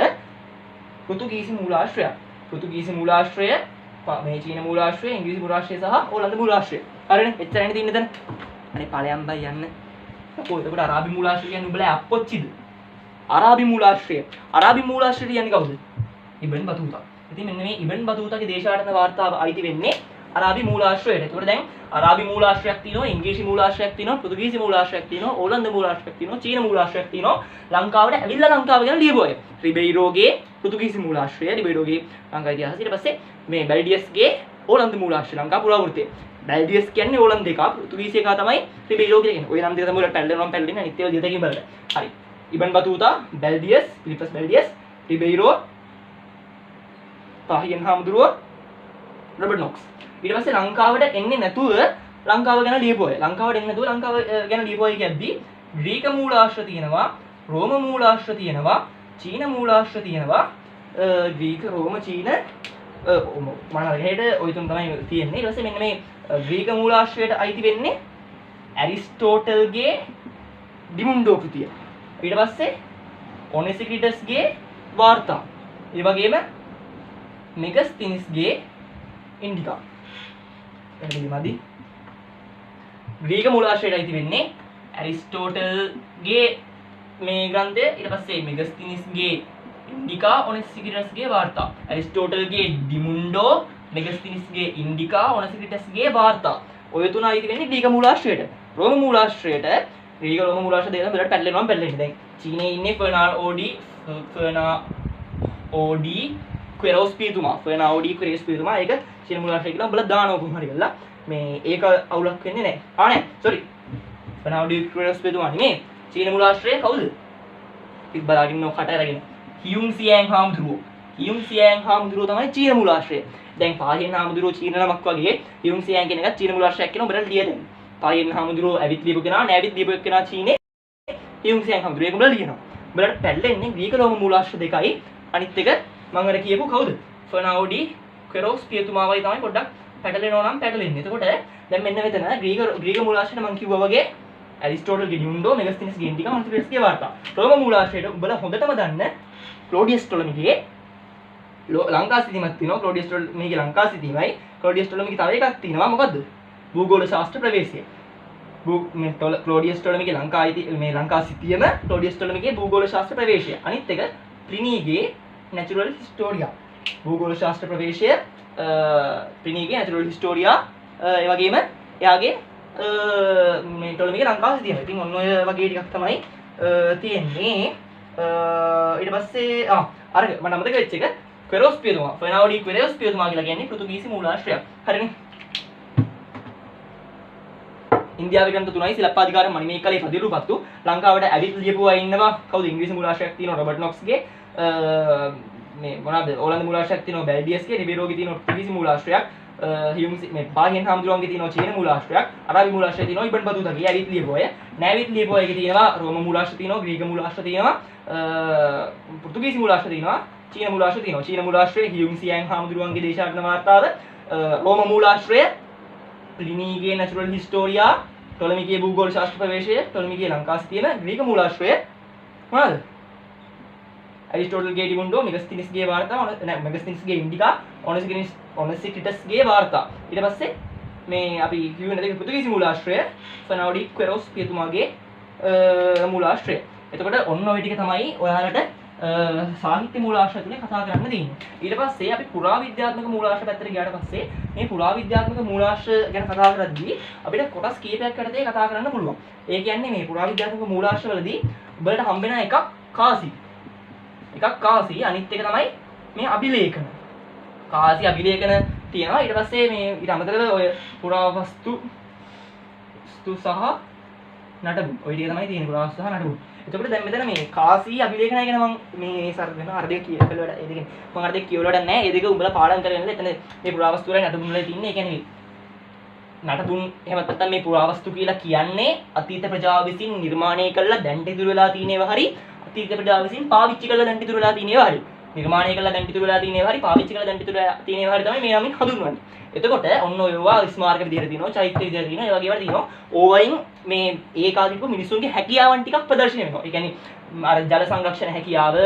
A: පෘතුගීසි මූලාශ්‍රයක්. පෘතුගීසි මූලාශ්‍රය මේ චීන මූලාශ්‍රය ඉංග්‍රීසි මූලාශ්‍රය සහ ඕලන්ද මූලාශ්‍රය. හරිනේ එච්චරනේ තියෙන්නේ දැන්. අනේ ඵලයන් බයි යන්න. කොහොමද එතකොට අරාබි මූලාශ්‍රය කියන්නේ උඹලා අප්පොච්චිද? අරාබි මූලාශ්‍රය. අරාබි මූලාශ්‍රය කියන්නේ කවුද? ඉබ්න් බතූතා. ඉතින් මෙන්න මේ ඉබ්න් බතූතාගේ දේශාටන වාර්තාව අයිති වෙන්නේ අරාබි මූලාශ්‍රයට. ඒකට දැන් අරාබි මූලාශ්‍රයක් තියෙනවා, ඉංග්‍රීසි මූලාශ්‍රයක් තියෙනවා, පෘතුගීසි මූලාශ්‍රයක් තියෙනවා, ඕලන්ද මූලාශ්‍රයක් තියෙනවා, චීන මූලාශ්‍රයක් තියෙනවා. ලංකාවට ඇවිල්ලා ලංකාව ගැන ලියපු අය. රිබෙයිරෝගේ පෘතුගීසි මූලාශ්‍රය, රිබෙයිරෝගේ ලංකා ඉතිහාසය. ඊට පස්සේ මේ බැල්ඩියස්ගේ ඕලන්ද මූලාශ්‍රය ලංකා පුරාවෘත්තය. බැල්ඩියස් කියන්නේ ඕලන්ද එක, පෘතුගීසි එක තමයි රිබෙයිරෝ කියලා කියන්නේ. ඔය නම් දෙක තමයි වල පැල්ලෙනවා අනිත්‍යව දෙතකින් බලන්න. හරි. ඉබ්න් බතූතා, බැල්ඩියස්, ෆිලිපස් බැල්ඩියස්, රිබෙයිරෝ, පාහියන් හාමුදුරුවෝ, රොබර්ට් නොක්ස්. ඊට පස්සේ ලංකාවට එන්නේ නැතුව ලංකාව ගැන ලියපු අය. ලංකාවට එන්නේ නැතුව ලංකාව ගැන ලියපු අය කියද්දි ග්‍රීක මූලාශ්‍ර තියෙනවා, රෝම මූලාශ්‍ර තියෙනවා, චීන මූලාශ්‍ර තියෙනවා. ග්‍රීක, රෝම, චීන මනරගේට ඔය තුන තමයි තියෙන්නේ. ඊට පස්සේ මෙන්න මේ ග්‍රීක මූලාශ්‍රයට අයිති වෙන්නේ ඇරිස්ටෝටල්ගේ ඩිමුන්ඩෝ කෘතිය. ඊට පස්සේ ඔනෙසික්‍රිටස්ගේ වාර්තා. ඒ වගේම මෙගස්තිනිස්ගේ ඉන්ඩිකා. එතනදි ග්‍රීක මූලාශ්‍රයට අයිති වෙන්නේ ඇරිස්ටෝටල්ගේ මේ ග්‍රන්ථය. ඊට පස්සේ මෙගස්තිනිස්ගේ ඉන්ඩිකා, ඔනෙසික්‍රිටස්ගේ වාර්තා. ඇරිස්ටෝටල්ගේ ඩිමුන්ඩෝ, මෙගස්තිනිස්ගේ ඉන්ඩිකා, ඔනෙසික්‍රිටස්ගේ වාර්තා. ඔය තුන අයිති වෙන්නේ ග්‍රීක මූලාශ්‍රයට. රෝම මූලාශ්‍රයට ග්‍රීක රෝම මූලාශ්‍ර දෙකම බෙලට පැටලෙනවා. දැන් චීනයේ ඉන්නේ ෆර්නාओडी ක්වෙරෝස් පියතුමා. ෆර්නාओडी ක්වෙරෝස් පියතුමා ඒක චීන මූලාශ්‍රය කියලා උඹලා දානවා කොහොම හරි කරලා. මේ ඒක අවුලක් වෙන්නේ නැහැ. නෑ සෝරි. ෆර්නාओडी ක්වෙරෝස් පියතුමා නෙමේ. චීන මූලාශ්‍රය කවුද? ඉත් බලාගෙන ඉන්නව කට අරගෙන. හියුන් සියෑන් හාමුදුරුවෝ. හියුන් සියෑන් හාමුදුරුවෝ තමයි චීන මූලාශ්‍රය. දැන් පාහියන් හාමුදුරුවෝ චීන නමක් වගේ හියුන් සියෑන් කියන එක චීන මූලාශ්‍රයක් කියන උඹලා ලියලා දෙන්න. පාහියන් හාමුදුරුවෝ ඇවිත් ලියපු කෙනා, නැවිත් ලියපු කෙනා චීනේ. හියුන් සියෑන් හාමුදුරුවෝ ඒක උඹලා ලියනවා. උඹලට පැල්ලෙන්නේ ග්‍රීක රෝම මූලාශ්‍ර දෙකයි. අනිත් එක මම අර කියපු කවුද? ෆර්නාओडी ක්වෙරෝස් පියතුමාවයි තමයි පොඩ්ඩක් පැටලෙනවා නම් පැටලෙන්නේ. එතකොට දැන් මෙන්න මෙතන ග්‍රීක මූලාශ්‍රයට මම කිව්වා වගේ ඇරිස්ටෝටල්ගේ ඩිමුන්ඩෝ, මෙගස්තිනිස්ගේ ඉන්ඩිකා, ඔනෙසික්‍රිටස්ගේ වාර්තා. රෝම මූලාශ්‍රයට උඹලා හොඳටම දන්න ක්ලෝඩියස් ටොලමිගේ ලංකා සිතිමක් තියෙනවා. ක්ලෝඩියස් ටොලමිගේ ලංකා සිතිමයි. ක්ලෝඩියස් ටොලමිගේ තව එකක් තියෙනවා. මොකද්ද? භූගෝල ශාස්ත්‍ර ප්‍රවේශය. ක්ලෝඩියස් ටොලමිගේ ලංකා සිතියම ක්ලෝඩියස් ටොලමිගේ භූගෝල ශාස්ත්‍ර ප්‍රවේශය. අනිත් එක ප්ලිනීගේ නැචරල් හිස්ටෝරියා. භූගෝල ශාස්ත්‍ර ප්‍රවේශය, ප්ලිනීගේ නැචරල් හිස්ටෝරියා, ඒ වගේම එයාගේ මේ ටොලමිගේ ලංකා සිතියම. ඉතින් ඔන්න ඔය වගේ ටිකක් තමයි තියෙන්නේ. ඊට පස්සේ අර මම මතක වෙච්ච එක ක්වෙරෝස් පියතුමා. ෆර්නාओडी ක්වෙරෝස් පියතුමා කියලා කියන්නේ පෘතුගීසි මූලාශ්‍රයක්. හරිනේ. ඉන්දියාවේ ග්‍රන්ථ තුනයි සිලප්පාධිකාර මණිමේකලේ පදිරුපත්තු. ලංකාවට ඇවිත් ලියපු අය ඉන්නවා. කවුද? ඉංග්‍රීසි මූලාශ්‍රයක් තියෙනවා රොබර්ට් නොක්ස්ගේ. මේ මොනවාද? ඕලන්ද මූලාශ්‍රයක් තියෙනවා බැල්ඩියස්ගේ. රිබෙයිරෝගේ තියෙනවා පෘතුගීසි මූලාශ්‍රයක්. මේ පාහියන් හාමුදුරුවන්ගේ තියෙනවා චීන මූලාශ්‍රයක්. අරාබි මූලාශ්‍රය තියෙනවා ඉබ්න් බතූතාගේ ඇවිත් ලියපු අය. නැවිත් ලියපු අයගේ තියෙනවා රෝම මූලාශ්‍ර තියෙනවා, ග්‍රීක මූලාශ්‍ර තියෙනවා, පෘතුගීසි මූලාශ්‍ර තියෙනවා, චීන මූලාශ්‍ර තියෙනවා. චීන මූලාශ්‍රයේ හියුන් සියෑන් හාමුදුරුවන්ගේ දේශාටන වාර්තාව, රෝම මූලාශ්‍රය ප්ලිනීගේ නැචරල් හිස්ටෝරියා, ටොලමිගේ භූගෝල ශාස්ත්‍ර ප්‍රවේශය, ටොලමිගේ ලංකා සිතියම, ග්‍රීක මූලාශ්‍රය මොනවාද? ඇරිස්ටෝටල්ගේ ඩිමුන්ඩෝ, මෙගස්තිනිස්ගේ වාර්තා, මෙගස්තිනිස්ගේ ඉන්ඩිකා, ඔනෙසික්‍රිටස්ගේ වාර්තා. ඊට පස්සේ මේ අපි කියුවේ නැති පෘතුගීසි මූලාශ්‍රය ෆර්නාओडी ක්වෙරෝස් පියතුමාගේ මූලාශ්‍රය. එතකොට ඔන්න ඔය ටික තමයි ඔයාලට සාහිත්‍ය මූලාශ්‍ර තුනේ කතා කරන්න තියෙන්නේ. ඊට පස්සේ අපි පුරාවිද්‍යාත්මක මූලාශ්‍ර පැත්තට ගියාට පස්සේ මේ පුරාවිද්‍යාත්මක මූලාශ්‍ර ගැන කතා කරද්දී අපිට කොටස් කීපයක් යටතේ කතා කරන්න පුළුවන්. ඒ කියන්නේ මේ පුරාවිද්‍යාත්මක මූලාශ්‍ර වලදී ඔබට හම්බ වෙන එකක් කාසි. එකක් කාසි අනිත් එක තමයි මේ අභිලේඛන. කාසි අභිලේඛන තියෙනවා. ඊට පස්සේ මේ ඊට අමතරව ඔය පුරාවස්තු සහ නටබුන්. ඔය ටික තමයි තියෙන්නේ පුරාවස්තු සහ නටබුන්. එතකොට දැන් මෙතන මේ කාසි අභිලේඛනය ගැන මම මේ සර් වෙන අර දෙක කියවලට ඒ දෙකෙන් මම අර දෙක කියවලට නැහැ. ඒ දෙක උඹලා පාඩම් කරගෙන එතන මේ පුරාවස්තු වල නටබුන් වල තියෙන්නේ. ඒ කියන්නේ නටබුන් එහෙම නැත්නම් මේ පුරාවස්තු කියලා කියන්නේ අතීත ප්‍රජාව විසින් නිර්මාණය කළා දැන් ඉතුරු වෙලා තියෙන ඒවා හරි අතීත ප්‍රජාව විසින් පාවිච්චි කළා දැන් ඉතුරු වෙලා තියෙන ඒවා හරි නිර්මාණය කළා දැන් ඉතුරු වෙලා තියෙන ඒවා හරි පාවිච්චි කළා දැන් ඉතුරු වෙලා තියෙන ඒවා හරි තමයි මේ නමින් හඳුන්වන්නේ. එතකොට ඔන්න ඔයවා ස්මාරක විදියට තියෙනවා චෛත්‍ය විදියට තියෙනවා ඒ වගේ ඒවා තියෙනවා. ඕවයින් මේ ඒකාධිපති මිනිසුන්ගේ හැකියාවන් ටිකක් ප්‍රදර්ශනය වෙනවා. ඒ කියන්නේ අර ජල සංරක්ෂණ හැකියාව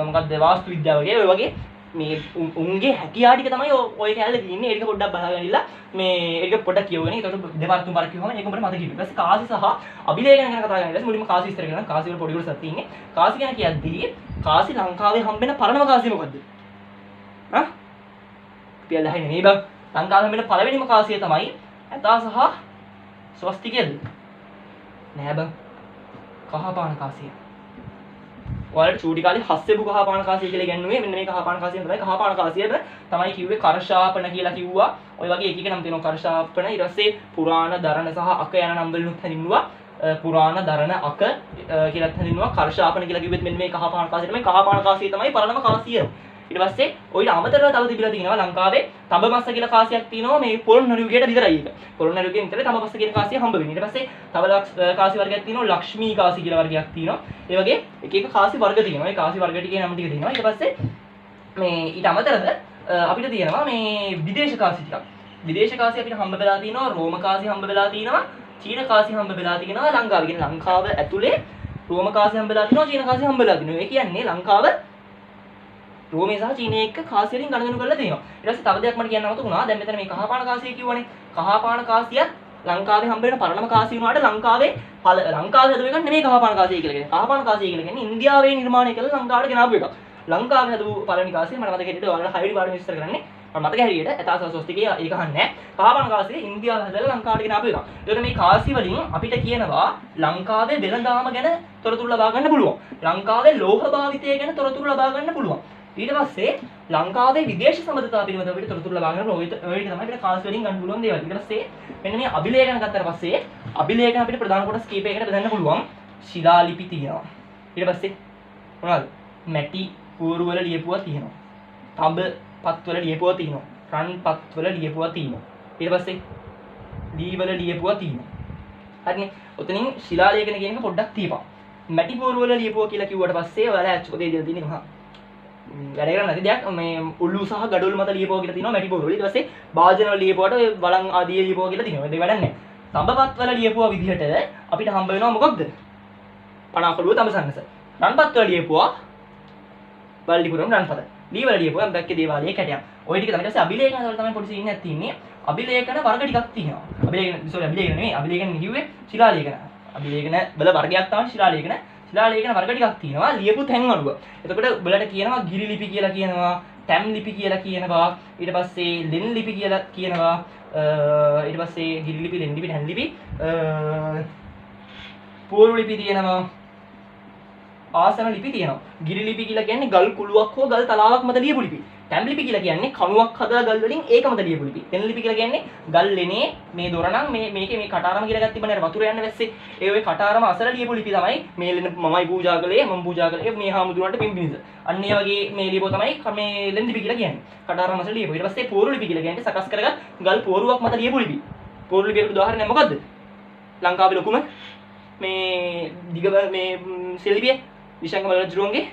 A: මොකක්ද වාස්තු විද්‍යාව වගේ ඔය වගේ මේ උන්ගේ හැකියාව ටික තමයි ඔය කැලේ තියෙන්නේ. ඒක පොඩ්ඩක් බලගෙන ඉන්න මේ ඒක පොඩ්ඩක් කියවගෙන ඒකට දෙපාර තුන් පාරක් කියවම ඒක උඹට මතක ඉන්න. ඊට පස්සේ කාසි සහ අභිලේඛන ගැන කතා කරනවා. ඊට පස්සේ මුලින්ම කාසි විස්තර කරනවා. කාසි වල පොඩි කොටසක් තියෙන්නේ. කාසි ගැන කියද්දී කාසි ලංකාවේ හම්බෙන පරණම කාසිය මොකද්ද? හා? පියල් දහයි නෙමෙයි බං. ලංකාවේ හම්බෙන පළවෙනිම කාසිය තමයි ඇතා සහ ස්වස්තිකයද? නෑ බං. කහපාන කාසිය. ඔයාලට චූටි කාලේ හස්සෙබු කහපාන කාසිය කියලා ඉගෙනුවේ මෙන්න මේ කහපාන කාසියෙන් තමයි කහපාන කාසියට තමයි කිව්වේ කරශාපන කියලා කිව්වා. ඔය වගේ එක එක නම් තියෙනවා කරශාපන. ඊට පස්සේ පුරාණ දරණ සහ අක යන නම් වලින් හඳුන්වුවා. පුරාණ දරණ අක කියලාත් හඳුන්වුවා. කරශාපන කියලා කිව්වෙත් මෙන්න මේ කහපාන කාසිය තමයි. කහපාන කාසිය තමයි පරණම කාසිය. ඊට පස්සේ ඔයිට අමතරව තව තිබිලා තියෙනවා ලංකාවේ තඹමස්ස කියලා කාසියක් තියෙනවා මේ පොළොන්නරු යුගයට විතරයි ඒක. පොළොන්නරු යුගයෙන් විතරයි තඹමස්ස කියන කාසිය හම්බ වෙන්නේ. ඊට පස්සේ තව කාසි වර්ගයක් තියෙනවා ලක්ෂ්මී කාසි කියලා වර්ගයක් තියෙනවා. ඒ වගේ එක එක කාසි වර්ග තියෙනවා. ඒ කාසි වර්ග ටිකේ නම් ටික තියෙනවා. ඊට පස්සේ මේ ඊට අමතරව අපිට තියෙනවා මේ විදේශ කාසි ටිකක්. විදේශ කාසි අපිට හම්බ වෙලා තියෙනවා රෝම කාසි හම්බ වෙලා තියෙනවා චීන කාසි හම්බ වෙලා තියෙනවා ලංකාවේ. කියන්නේ ලංකාව ඇතුලේ රෝම කාසි හම්බ වෙලා තියෙනවා චීන කාසි හම්බ වෙලා තියෙනවා. ඒ කියන්නේ ලංකාව රෝමේ සහ චීනයේ එක්ක කාසි වලින් ගණනු කරලා තියෙනවා. ඊට පස්සේ තව දෙයක් මට කියන්න අමතකුණා. දැන් මෙතන මේ කහපාන කාසිය කියවනේ. කහපාන කාසියත් ලංකාවේ හම්බ වෙන පරණම කාසිය වුණාට ලංකාවේ හදපු එකක් නෙමෙයි කහපාන කාසිය කියලා කියන්නේ. කහපාන කාසිය කියලා කියන්නේ ඉන්දියාවේ නිර්මාණය කළ ලංකාවට ගෙනාවු එකක්. ලංකාවේ හදපු පළවෙනි කාසිය මට මතක හිටියට ඔයාලට හයිඩි පාඩම විස්තර කරන්නේ. මට මතක හැටියට ඇතාසස් ස්වස්තිකේ ඒක අහන්නේ නැහැ. කහපාන කාසිය ඉන්දියාවේ හදලා ලංකාවට ගෙනාවු එකක්. ඒකට මේ කාසිය වලින් අපිට කියනවා ලංකාවේ වෙළඳාම ගැන තොරතුරු ලබා ගන්න පුළුවන්. ලංකාවේ ලෝහ භාවිතය ගැන තොරතුරු ලබා ගන්න පුළුවන්. ඊට පස්සේ ලංකාවේ විදේශ සම්බන්ධතාව පිළිබඳව අපිට තොරතුරු ලබා ගන්න ඔය ටික තමයි අපිට කාසි වලින් ගන්න පුළුවන් දේවල්. ඊට පස්සේ මෙන්න මේ අභිලේඛන ගත්තාට පස්සේ අභිලේඛන අපිට ප්‍රධාන කොටස් කීපයකට බෙදන්න පුළුවන්. ශිලාලිපි තියෙනවා. ඊට පස්සේ මොනවද? මැටි පුවරු වල ලියපුවා තියෙනවා. තඹ පත් වල ලියපුවා තියෙනවා. රන් පත් වල ලියපුවා තියෙනවා. ඊට පස්සේ දී වල ලියපුවා තියෙනවා. හරිනේ. ඔතනින් ශිලාලේඛන කියන එක පොඩ්ඩක් තියපන්. මැටි පුවරු වල ලියපුවා කියලා කිව්වට පස්සේ ඔයාලා ඇච්චුකේ දෙයක් තියෙන්නේ මහා වැඩ කරන්නේ නැති දෙයක් මේ උල්ලු සහ ගඩොල් මත ලියපුවා කියලා තියෙනවා මැටි පොරවල. ඊට පස්සේ වාජන වල ලියපුවාට ඔය වලං ආදී ලියපුවා කියලා තියෙනවා. ඒක වැඩක් නැහැ. තඹපත් වල ලියපුවා විදිහට අපිට හම්බ වෙනවා මොකක්ද? පණාකළුව තඹසන්නස. රන්පත් වල ලියපුවා වල්ලිපුරම් රන්පත. දී වල ලියපුවා බැක්කේ දේවාලයේ කැටයක්. ඔය ටික තමයි. ඊට පස්සේ අභිලේඛන වල තමයි පොඩි සීන් එකක් තියෙන්නේ. අභිලේඛන වර්ග ටිකක් තියෙනවා. අභිලේඛන නෙමෙයි අභිලේඛන කිව්වේ ශිලාලේඛන. අභිලේඛන වල වර්ගයක් තමයි ශිලාලේඛන. ශිලාලේඛන වර්ග ටිකක් තියෙනවා ලියපු තැන් අනුව. එතකොට ඔයාලට කියනවා ගිරි ලිපි කියලා කියනවා, ටැම් ලිපි කියලා කියනවා, ඊට පස්සේ ලෙන් ලිපි කියලා කියනවා, ඊට පස්සේ ගිරි ලිපි, ලෙන් ලිපි, ටැම් ලිපි, පෝරු ලිපි තියෙනවා, ආසන ලිපි තියෙනවා. ගිරි ලිපි කියලා කියන්නේ ගල් කුළුවක් හෝ ගල් තලාවක් මත ලියපු ලිපි. ටැම් ලිපි කියලා කියන්නේ කණුවක් හදලා ගල් වලින් ඒක මත ලියපු ලිපි. ලෙන් ලිපි කියලා කියන්නේ ගල් ලෙනේ මේ දොරණම් මේකේ මේ කටාරම කියලා ගත්ත තිබුණේ අර වතුර යන්න වැස්සේ. ඒ ඔය කටාරම අසල ලියපු ලිපි තමයි මේ ලෙන මමයි පූජා කළේ, මම පූජා කළේ මේ හාමුදුරන්ට පින්පිනිස. අන්න ඒ වගේ මේ ලියපුව තමයි මේ ලෙන් ලිපි කියලා කියන්නේ. කටාරම අසල ලියපුව. ඊට පස්සේ පෝරු ලිපි කියලා කියන්නේ සකස් කරගත් ගල් පෝරුවක් මත ලියපු ලිපි. පෝරු ලිපියකට උදාහරණයක් මොකද්ද? ලංකාවේ ලොකුම මේ දිග මේ සෙල්ලිපිය විශාංග මල්ලජුරුවන්ගේ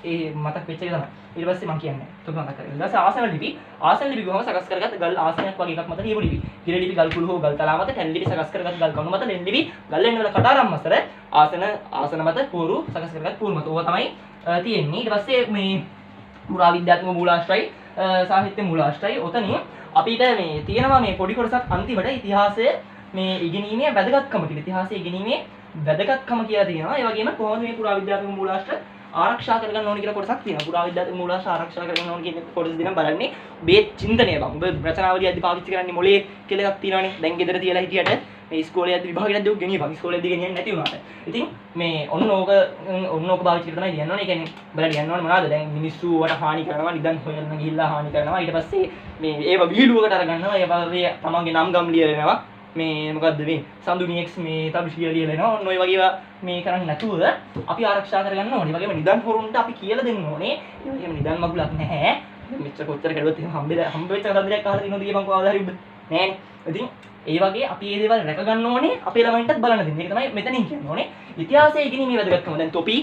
A: ඒ මතක් වෙච්ච එක තමයි. ඊට පස්සේ මම කියන්නේ තුන මතක් කරගන්න. ඊට පස්සේ ආසන ලිපි. ආසන ලිපි ගොම සකස් කරගත්ත ගල් ආසනයක් වගේ එකක් මත ලියපු ලිපි. ගිර ලිපි ගල් කුළු හෝ ගල් තලා මත, ටැන් ලිපි සකස් කරගත් ගල් කණු මත, ලෙන් ලිපි ගල් එන්න වල කටාරම් මතර ආසන මත පෝරු සකස් කරගත් පෝරු මත. ඕවා තමයි තියෙන්නේ. ඊට පස්සේ මේ පුරාවිද්‍යාත්මක මූලාශ්‍රයි සාහිත්‍ය මූලාශ්‍රයි ඔතනින් අපිට මේ තියෙනවා මේ පොඩි කොටසක් අන්තිමට ඉතිහාසය මේ ඉගෙනීමේ වැදගත්කම කියලා. ඉතිහාසය ඉගෙනීමේ වැදගත්කම කියලා තියෙනවා. ඒ වගේම කොහොමද මේ පුරාවිද්‍යාත්මක මූලාශ්‍ර ආරක්ෂා කරගන්න ඕන කියලා කොටසක් තියෙනවා. පුරාවිද්‍යාත්මක මූලාශ්‍ර ආරක්ෂා කරගන්න ඕන කියන කොටස දිනම් බලන්නේ ඔබේ චින්තනය බං. ඔබ රචනාවලිය අධි පාවිච්චි කරන්නේ මොලේ කියලා එකක් තියෙනවානේ. දැන් ගෙදර තියලා හිටියට මේ ඉස්කෝලේ යද්දි විභාගෙට දුක් ගෙනියපන්. ඉස්කෝලේදී ගෙනියන්නේ නැති වුණාට. ඉතින් මේ ඔන්න ඕක පාවිච්චි කරලා තමයි ලියන්න ඕනේ. ඒ කියන්නේ බලන්න ලියන්න ඕනේ මොනවද? දැන් මිනිස්සු වට හානි කරනවා, නිදන් හොයන්න ගිහිල්ලා හානි කරනවා. ඊට පස්සේ මේ ඒව විහිළුවකට අරගන්නවා. ඒ වගේ තමන්ගේ නම් ගම් ලියලා මේ මොකද්ද මේ සඳුනියෙක්ස් මේ තබිසිය ලියලා ඔන්න ඔය වගේ මේ කරන්නේ නැතුව අපි ආරක්ෂා කරගන්න ඕනේ. ඒ වගේම නිදන් හොරුන්ට අපි කියලා දෙන්න ඕනේ. ඒ වගේම නිදන් මගුලක් නැහැ. මෙච්චර කොච්චර කරුවත් එහෙම හම්බෙච්ච කතන්දරයක් අහලා තියෙනවද කියපන් කොහොමද හරි ඔබ නෑනේ. ඉතින් ඒ වගේ අපි මේ දේවල් රැක ගන්න ඕනේ. අපේ ළමයින්ටත් බලන්න දෙන්න. ඒක තමයි මෙතනින් කියන්නේ ඕනේ. ඉතිහාසය ඉගෙනීමේ වැදගත්කම. දැන් තොපි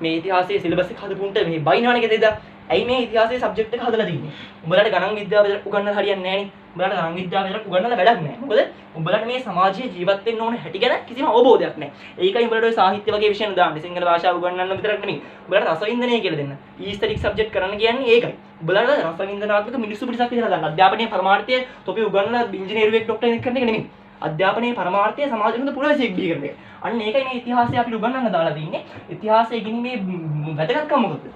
A: මේ ඉතිහාසයේ සිලබස් එක හදපුන්ට මේ බයිනවනේ කේද? ඇයි මේ ඉතිහාසයේ සබ්ජෙක්ට් එක හදලා තින්නේ? උඹලට ගණන් විද්‍යාව උගන්වන්න හරියන්නේ නෑනේ. උඹලට ගණන් විද්‍යාව විතර උගන්වන්න වැඩක් නෑ. මොකද උඹලට මේ සමාජයේ ජීවත් වෙන්න ඕන හැටි ගැන කිසිම අවබෝධයක් නෑ. ඒකයි උඹලට ඔය සාහිත්‍ය වගේ විෂයන් දාන්නේ. සිංහල භාෂාව උගන්වන්න විතරක් නෙමෙයි. උඹලට රසවින්දනය කියලා දෙන්න. ඊස්තටික් සබ්ජෙක්ට් කරන්න කියන්නේ ඒකයි. උඹලට රසවින්දනාත්මක මිනිස්සු පිටසක් කියලා දාන්න. අධ්‍යාපනයේ පරමාර්ථය තොපි උගන්වලා ඉංජිනේරුවෙක් ડોක්ටර් කෙනෙක් කරන එක නෙමෙයි. අධ්‍යාපනයේ පරමාර්ථය සමාජෙ හොඳ පුරවැසියෙක් බිහි කරන එක. අන්න ඒකයි මේ ඉතිහාසය අපිට උගන්වන්න දාලා තින්නේ. ඉතිහාසය ඉගෙනීමේ වැදගත්කම මොකද?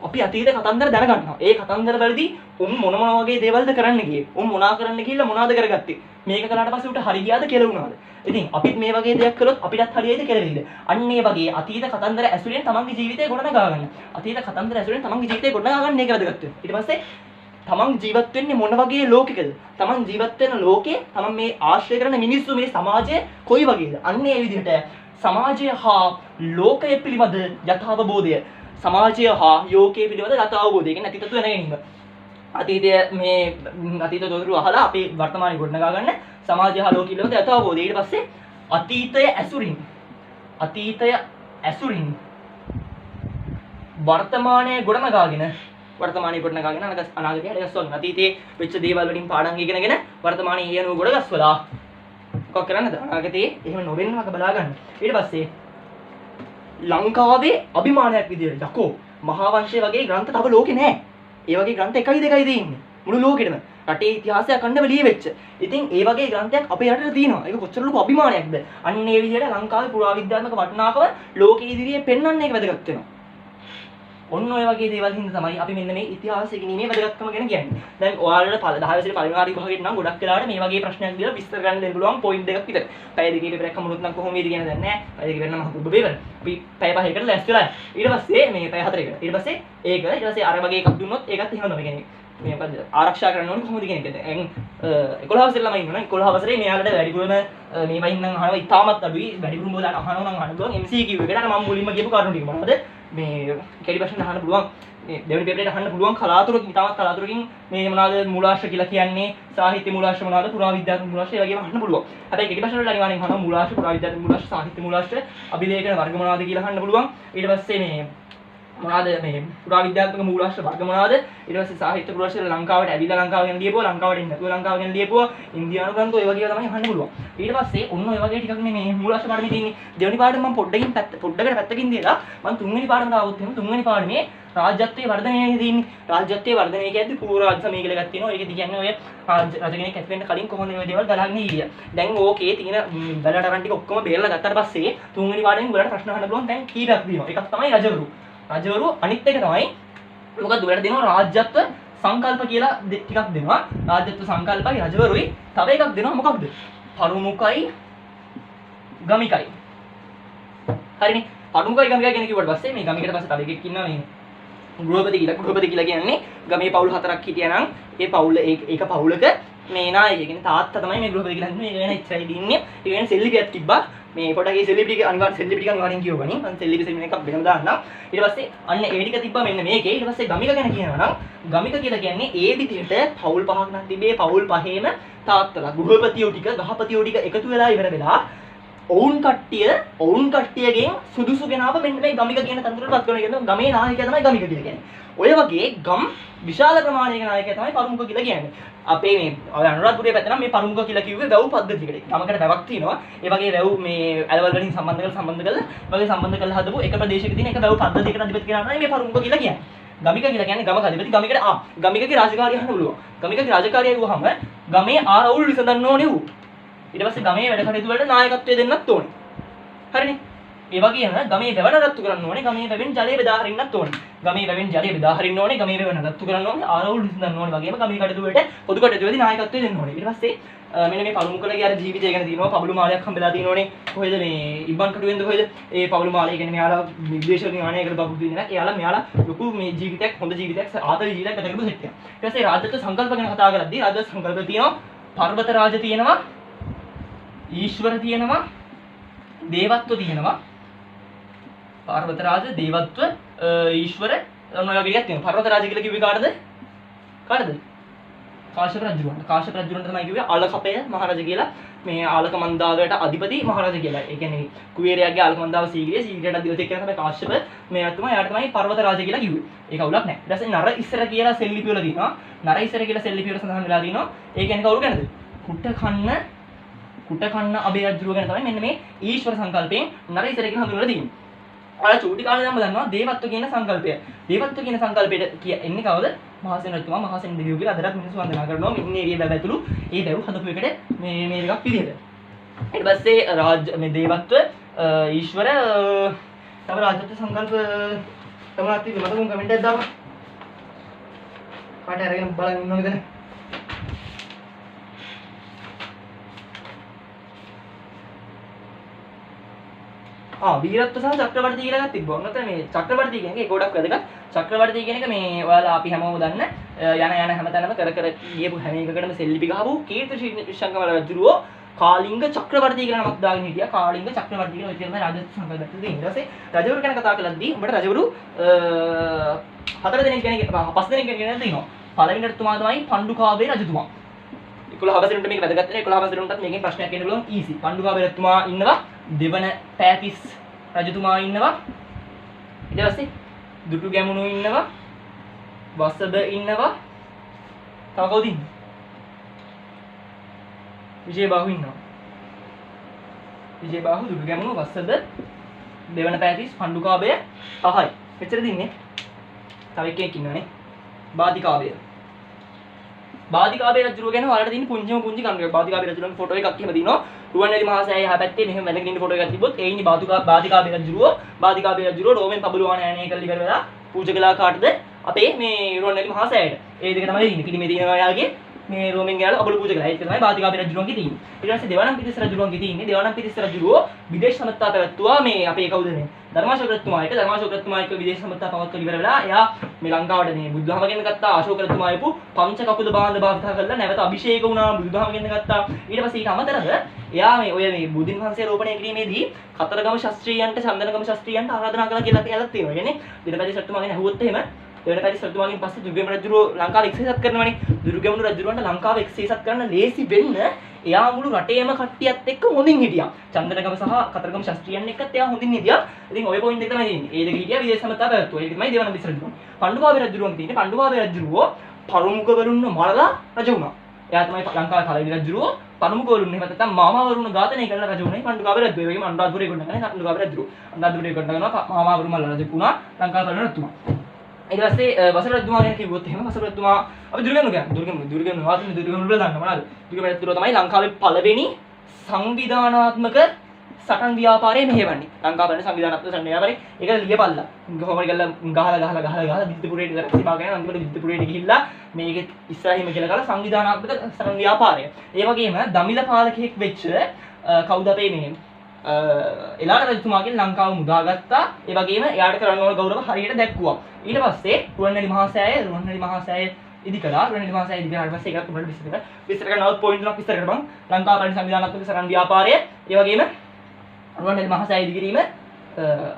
A: අපි අතීත කතන්දර දැනගන්නවා. ඒ කතන්දර වලදී උන් මොන වගේ දේවල්ද කරන්න ගියේ? උන් මොනා කරන්න ගිහිල්ලා මොනවද කරගත්තේ? මේක කළාට පස්සේ උට හරි ගියාද කියලා වුණාද? ඉතින් අපිත් මේ වගේ දෙයක් කළොත් අපිටත් හරියයිද කියලා වෙයිද? අන්න ඒ වගේ අතීත කතන්දර ඇසුරෙන් තමන්ගේ ජීවිතය ගොඩනගා ගන්න. අතීත කතන්දර ඇසුරෙන් තමන්ගේ ජීවිතය ගොඩනගා ගන්න එක වැදගත් වෙනවා. ඊට පස්සේ තමන් ජීවත් වෙන්නේ මොන වගේ ලෝකයකද? තමන් ජීවත් වෙන ලෝකේ තමන් මේ ආශ්‍රය කරන මිනිස්සු මේ සමාජය කොයි වගේද? අන්න ඒ විදිහට සමාජය හා ලෝකය පිළිබඳ යථාබෝධය සමාජය හා යෝකයේ පිළිබඳ යථාබෝධය කියන්නේ අතීතතු වෙන ගැනීම. අතීතය මේ අතීත දොරටු අහලා අපේ වර්තමානයේ ගොඩනගා ගන්න සමාජය හා ලෝකයේ පිළිබඳ යථාබෝධය. ඊට පස්සේ අතීතය ඇසුරින් වර්තමානයේ ගොඩනගාගෙන අනාගතයට ගස්වන්න. අතීතයේ වෙච්ච දේවල් වලින් පාඩම් ඉගෙනගෙන වර්තමානයේ ඒ අනුව ගොඩ ගස්වලා මොකක් කරන්නද? අනාගතයේ එහෙම නොවෙන්න වගේ බලා ගන්න. ඊට පස්සේ ලංකාවේ අභිමානයක් විදියට යකෝ මහා වංශය වගේ ග්‍රන්ථ තව ලෝකේ නැහැ. ඒ වගේ ග්‍රන්ථ එකයි දෙකයි තියෙන්නේ. මුළු ලෝකෙටම. රටේ ඉතිහාසය අඛණ්ඩව ලියවෙච්ච. ඉතින් ඒ වගේ ග්‍රන්ථයක් අපේ රටේ තියෙනවා. ඒක කොච්චර ලොකු අභිමානයක්ද? අන්න ඒ විදිහට ලංකාවේ පුරාවිද්‍යාත්මක වටිනාකම ලෝකයේ ඉදිරියේ පෙන්වන්න එක වැදගත් වෙනවා. ඔන්න ඔය වගේ දේවල් හින්දා තමයි අපි මෙන්න මේ ඉතිහාසය ඉගෙනීමේ වැදගත්කම ගැන කියන්නේ. දැන් ඔයාලට 10 වෙනි පළවෙනි වාරි විභාගෙට නම් ගොඩක් වෙලාවට මේ වගේ ප්‍රශ්නයක් දීලා විස්තර කරන්න දෙන්න පුළුවන් පොයින්ට් දෙකක් විතර. පැය දෙකේ පෙරක් හමුනොත් නම් කොහොම වේද කියන දන්නේ නැහැ. පැය දෙකේ පෙරනම් හුබ බේවල. අපි පැය 5කට ලෑස්ති වෙලා. ඊට පස්සේ මේ පැය 4කට. ඊට පස්සේ ඊට පස්සේ අර වගේ එකක් දුන්නොත් ඒකත් එහෙම තමයි කියන්නේ. මේ මොකද ආරක්ෂා කරන්න ඕනේ කොහොමද කියන එකද? දැන් 11 වසරේ ළමයි ඉන්නවා. 11 වසරේ මෙයාලට වැඩිපුරම මේ වයින් නම් අහනවා ඉතාමත් අඩුයි. වැඩිපුරම ඔයාලට අහනවා නම් අහන්න පුළුවන් MCQ එකට. අර මම මුලින්ම කියපු කාරණා ටික මොනවද? මේ කෙටි ප්‍රශ්න අහන්න පුළුවන්. දෙවෙනි පේපරේට අහන්න පුළුවන් කලාතුරකින් ඉතාමත් කලාතුරකින් මේ මොනවාද මූලාශ්‍ර කියලා කියන්නේ සාහිත්‍ය මූලාශ්‍ර මොනවාද පුරාවිද්‍යාත්මක මූලාශ්‍ර ඒ වගේම අහන්න පුළුවන්. හැබැයි කෙටි ප්‍රශ්න වලට අනිවාර්යෙන් අහනවා මූලාශ්‍ර පුරාවිද්‍යාත්මක මූලාශ්‍ර සාහිත්‍ය මූලාශ්‍ර අභිලේඛන වර්ග මොනවාද කියලා අහන්න පුළුවන්. ඊට පස්සේ මේ මොනවාද මේ පුරාවිද්‍යාත්මක මූලාශ්‍ර වර්ග මොනවාද? ඊට පස්සේ සාහිත්‍ය මූලාශ්‍ර ලංකාවට ඇවිල්ලා ලංකාව ගැන ලියපුවා ලංකාවට එන්නේ නැතුව ලංකාව ගැන ලියපුවා ඉන්දියානු ග්‍රන්ථ ඔය වගේ තමයි අහන්න පුළුවන්. ඊට පස්සේ ඔන්න ඔය වගේ ටිකක් මේ මූලාශ්‍ර පාඩමේ තියෙන්නේ. දෙවෙනි පාඩම මම පොඩ්ඩකට පැත්තකින් දාලා මම තුන්වෙනි පාඩමට ආවොත් එහෙනම් තුන්වෙනි පාඩමේ රාජ්‍යත්වයේ වර්ධනය තියෙන්නේ. රාජ්‍යත්වයේ වර්ධනය කියද්දි පූර්ව රාජ්‍ය සමය කියලා එකක් තියෙනවා. ඒකෙදි කියන්නේ ඔය රජ කෙනෙක් ඇති වෙන්න කලින් කොහොමද මේ දේවල් ගලන්නේ කියලා. දැන් ඕකේ තියෙන බැලට අරන් ටික ඔක්කොම බේරලා ගත්තාට පස්සේ තුන්වෙනි පාඩමෙන් උඹලට ප්‍රශ්න අහන්න පුළුවන් දැන් කීපයක් තියෙනවා. එකක් තමයි රජවරු. රජවරු අනිත් එක තමයි මොකක්ද උඹලට දෙනවා රාජ්‍යත්ව සංකල්ප කියලා ටිකක් දෙනවා. රාජ්‍යත්ව සංකල්පයි රජවරුයි තව එකක් දෙනවා මොකක්ද? පරුමුඛයි ගමිකයි. හරිනේ. පරුමුඛයි ගමිකයි කියන කිව්වට පස්සේ මේ ගමිකට පස්සේ තව එකෙක් ඉන්නවා මේ ගෘහපති කියලා කියන්නේ ගමේ පවුල් 4ක් හිටියනම් ඒ පවුල ඒක පවුලක මේ නායකයා කියන්නේ තාත්තා තමයි මේ ගෘහපති කියලා හිටින්නේ. ඒක වෙන ඉච්චරයි දින්නේ. ඒ වෙන සෙල්ලිපියක් තිබ්බා. මේ පොඩක් ඒ සෙල්ලිපි අනිවාර්යෙන් කියවගනි. මම සෙල්ලිපි එකක් වෙනම දාන්නම්. ඊට පස්සේ අන්න ඒ ටික තිබ්බා මෙන්න මේකේ. ඊට පස්සේ ගමික ගැන කියනවා නම් ගමික කියලා කියන්නේ ඒ විදිහට පවුල් පහක් නම් තිබේ. පවුල් පහේම තාත්තලා ගෘහපතියෝ ටික ගහපතියෝ ටික එකතු වෙලා ඉවර වෙලා ඔවුන් කට්ටියගෙන් සුදුසු ගෙනාව මෙන්න මේ ගමික කියන තනතුරටපත් කරන එක ගමේ නායකයා තමයි ගමික කියලා කියන්නේ. ඔය වගේ ගම් විශාල ප්‍රමාණයක නායකයා තමයි පරුමුඛ කියලා කියන්නේ. අපේ මේ අනුරාධපුරයේ පැත්ත නම් මේ පරුමුඛ කියලා කිව්වේ වැව් පද්ධතියකට. ගමකට වැවක් තියෙනවා. ඒ වගේ වැව් මේ ඇලවල් වලින් සම්බන්ධ කරලා හදපු එක ප්‍රදේශයක තියෙන එක වැව් පද්ධතියකට අධිපති කෙනා තමයි මේ පරුමුඛ කියලා කියන්නේ. ගමික කියලා කියන්නේ ගමක අධිපති. ගමිකගේ රාජකාරිය අහන්න පුළුවන්. ගමිකගේ රාජකාරිය ගුවහම ගමේ ආරවුල් විසඳන්න ඕනේ ඌ. ඊට පස්සේ ගමේ වැඩ කටයුතු වලට නායකත්වය දෙන්නත් ඕනේ. හරිනේ. ඒ වගේම ගමේ වැව නඩත්තු කරන්න ඕනේ. ගමේ වැවෙන් ජලය බෙදා හරින්නත් ඕනේ. ගමේ වැවෙන් ජලය බෙදා හරින්න ඕනේ. ගමේ වැව නඩත්තු කරන්න ඕනේ. ආරවුල් විසඳන්න ඕනේ. වගේම ගමේ කටයුතු වලට පොදු කටයුතු වලදී නායකත්වය දෙන්න ඕනේ. ඊට පස්සේ මෙන්න මේ පළුමුකලගේ අර ජීවිතය ගැන දිනනවා. පබළු මාලයක් හම්බෙලා තියෙනෝනේ. කොහෙද මේ ඉබ්බන් කටුවෙන්ද කොහෙද? ඒ පබළු මාලය කියන්නේ මෙයාලා විදේශ ඥානයකට බබුදු වෙන එක. එයාලා මෙයාලා ලොකු මේ ජීවිතයක් හොඳ ජීවිතයක් ආතල් ජීවිතයක් ගත කරපු සෙට් එකක්. ඊට පස්සේ රාජ්‍යත්ව සංකල්ප ගැන කතා කරද්දී රාජ්‍යත්ව සංකල්ප තියෙනවා. පර්වත රාජ තියෙනවා. ඊශ්වර තියෙනවා. දේවත්ව තියෙනවා. පර්වත රාජ දේවත්ව ඊශ්වර ඔන්න ඔය වගේ එකක් තියෙනවා. පර්වත රාජ කියලා කිව්වේ කාටද? කාටද? කාශ්‍යප රජුරන්ට. කාශ්‍යප රජුරන්ට තමයි කිව්වේ අලකපය මහරජා කියලා. මේ ආලක මන්දාලයට අධිපති මහරජා කියලා. ඒ කියන්නේ කුවේරයාගේ ආලක මන්දාව සීගිරිය සීගිරියට අධිපති කියන තමයි කාශ්‍යප මේ තමයි යාට තමයි පර්වත රාජා කියලා කිව්වේ. ඒක අවුලක් නැහැ. ඊට පස්සේ නර ඉස්සර කියලා සෙල්ලිපි වල තියෙනවා. නර ඉස්සර කියලා සෙල්ලිපි වල සඳහන් වෙලා තියෙනවා. ඒ කියන්නේ කවුරු ගැනද? කුට කන්න අබේ රජුරුව ගැන තමයි මෙන්න මේ ඊශ්වර සංකල්පයෙන් නර ඉස්සර කියලා හඳුන්වලා තියෙන්නේ. ඔයාලා චූටි කාලේ නම් දන්නවා දේවත්ව කියන සංකල්පය. දේවත්ව කියන සංකල්පයට එන්නේ කවුද? මහසෙන් රජතුමා මහසෙන් දෙවියෝ කියලා අදටත් මිනිස්සු වන්දනා කරනවා. මෙන්න ඒරිය වැව ඇතුළු ඒ වැව හදපු එකට මේ එකක් පිළිහෙද. ඊට පස්සේ මේ දේවත්ව ඊශ්වර තව රාජ්‍යත්ව සංකල්ප තමයි තියෙන්නේ. මට මොකක් කමෙන්ට් එකක් දාපන්. කාට අරගෙන බලන් ඉන්නවද දැන්? වීරත්ව සහ චක්‍රවර්ති කියලා එකක් තිබ්බා. ඔන්න මේ චක්‍රවර්ති කියන එක ගොඩක් වැදගත්. චක්‍රවර්ති කියන එක මේ ඔයාලා අපි හැමෝම දන්න යන හැමතැනම කර ගියපු හැම එකකටම සෙල්ලිපි ගහපු කීර්ති ශංකම රජුරෝ කාලිංග චක්‍රවර්ති කියලා නමක් දාගෙන හිටියා. කාලිංග චක්‍රවර්ති කියලා ඔය කියන රාජ්‍යත්ව සංකල්පයක් තියෙනවා. ඊට පස්සේ රජවරු ගැන කතා කළාදී උඹට රජවරු 4 දෙනෙක් ගැන 5 දෙනෙක් ගැන තියෙනවා. පළවෙනි රජතුමා තමයි පණ්ඩුකාභය රජතුමා. 11 වසරේට මේක වැදගත් වෙනවා. 11 වසරේටත් මේකෙන් ප්‍රශ්නයක් එන්න පුළුවන්. ඊසි. පණ්ඩුකාභය රජතුමා ඉන්නවා. දෙවන පෑතිස් රජතුමා ඉන්නවා. ඊට පස්සේ දුටු ගැමුණු ඉන්නවා. වසබ ඉන්නවා. තව කවුද ඉන්නේ? විජයබාහු ඉන්නවා. විජයබාහු දුටු ගැමුණු වසබ දෙවන පෑතිස් පණ්ඩුකාභය පහයි. මෙච්චරද ඉන්නේ. තව එකෙක් ඉන්නවනේ. බාධිකාභය. බාධිකාභය රජුරුව ගැන ඔයාලට තියෙන පුංචිම පුංචි කන්ට්‍රක්. බාධිකාභය රජුරුවන්ගේ ෆොටෝ එකක් එහෙම දිනවා. රුවන්වැලි මහසෑය යහ පැත්තේ මෙහෙම වැඳගෙන ඉන්න ෆොටෝ එකක් තිබ්බොත් ඒ ඉන්නේ බාධිකාභය රජුරුව. බාධිකාභය රජුරුව රෝමෙන් පබළුවාන යන්නේ කරලි ඉවර වෙලා පූජා කළා කාටද? අපේ මේ රුවන්වැලි මහසෑයට. ඒ දෙක තමයි ඉන්නේ. පිළිමේ තියෙනවා යාගේ මේ රෝමෙන් ගියාලා අබළු පූජා කළා. ඒක තමයි බාධිකාභය රජුරුවන්ගේ තියෙන්නේ. ඊට පස්සේ දෙවනම් පිටිස් රජුරුවන්ගේ තියෙන්නේ. දෙවනම් පිටිස් රජුරුව විදේශ සමත්තා පැවැත්තුවා මේ අපේ කවුද මේ? ධර්මාශෝක රජතුමා එක ධර්මාශෝක රජතුමා එක්ක විදේශ සමත්තා පවත්වලා ඉවර වෙලා එයා මේ ලංකාවට මේ බුදුදහම ගෙන ගත්තා. අශෝක රජතුමා ආපු පංච කකුල බාන්ධ භාවිතා කරලා නැවත අභිෂේක වුණා බුදුදහම ගෙන ගත්තා. ඊට පස්සේ ඊට අමතරව එයා මේ ඔය මේ බුදුන් වහන්සේ රෝපණය කිරීමේදී කතරගම ශාස්ත්‍රීයන්ට චන්දනගම ශාස්ත්‍රීයන්ට ආරාධනා කළා කියලා කියලාත් තියෙනවා. කියන්නේ දිනපති රජතුමා ගැන අහුවොත් එහෙම දෙවන පරිස් රජතුමාගෙන් පස්සේ දුර්ගම රජුරෝ ලංකාව එක්සේසත් කරනවනේ. දුර්ගම රජුරවන්ට ලංකාව එක්සේසත් කරන්න ලේසි වෙන්න එයා මුළු රටේම කට්ටියත් එක්ක හොඳින් හිටියා. චන්දනගම සහ කතරගම ශාස්ත්‍රීයන් එක්කත් එයා හොඳින් හිටියා. ඉතින් ඔය පොයින්ට් එක තමයි තියෙන්නේ. ඒ දෙක හිටියා විදේශ සමත්තා පැවැත්තුවා. ඒක තමයි දෙවන පිරිස රජුරෝ. පණ්ඩුකාභය රජුරෝන් තියෙන්නේ. පණ්ඩුකාභය රජුරෝ පරමුකවරුන්ව මරලා රජ වුණා. එයා තමයි ලංකාවේ පළවෙනි රජුරෝ. පරමුකවරුන් එහෙම නැත්නම් මාමාවරුන් ඝාතනය කරලා රජ වුණේ පණ්ඩුකාභය රජුරෝ. ඒ වගේම අනුරාධපුරේ ගොඩනගන පණ්ඩුකාභය රජුරෝ. අනුරාධපුරේ ගොඩනගනවා මාමාවරුන් මල්ලා රජ වුණා ලංකාවේ පළවෙනි රජතුමා. ඊට පස්සේ වසර රජතුමා ගැන කිව්වොත් එහෙම වසර රජතුමා අපි දුර්ගම කියන්නේ දුර්ගම වාදින දුර්ගම වල දන්න මොනවාද? දුර්ගම රජතුමා තමයි ලංකාවේ පළවෙනි සංවිධානාත්මක සටන් ව්‍යාපාරය මෙහෙවන්නේ. ලංකාවේ පළවෙනි සංවිධානාත්මක සටන් ව්‍යාපාරය. ඒක ලියපල්ලා. කොහොමද ගහලා විද්‍යපුරේට ඉඳලා සිපාගෙන අන්තිමට විද්‍යපුරේට ගිහිල්ලා මේක ඉස්සරහින්ම කියලා කරලා සංවිධානාත්මක සටන් ව්‍යාපාරය. ඒ වගේම දමිළ පාලකෙක් වෙච්ච කවුද අපේ මේ එලාට රජතුමාගෙන් ලංකාව මුදාගත්තා. ඒ වගේම එයාට කරන්න ඕන ගෞරව හරියට දැක්කුවා. ඊට පස්සේ රුවන්වැලි මහසෑය ඉදි කළා. රුවන්වැලි මහසෑය ඉදි කරාට පස්සේ ඒකත් උඹට විස්තර කරනවා පොයින්ට් තුනක් විස්තර කරපන්. ලංකාව පළවෙනි සංවිධානාත්මක සටන් ව්‍යාපාරය. ඒ වගේම රුවන්වැලි මහසෑය ඉදි කිරීම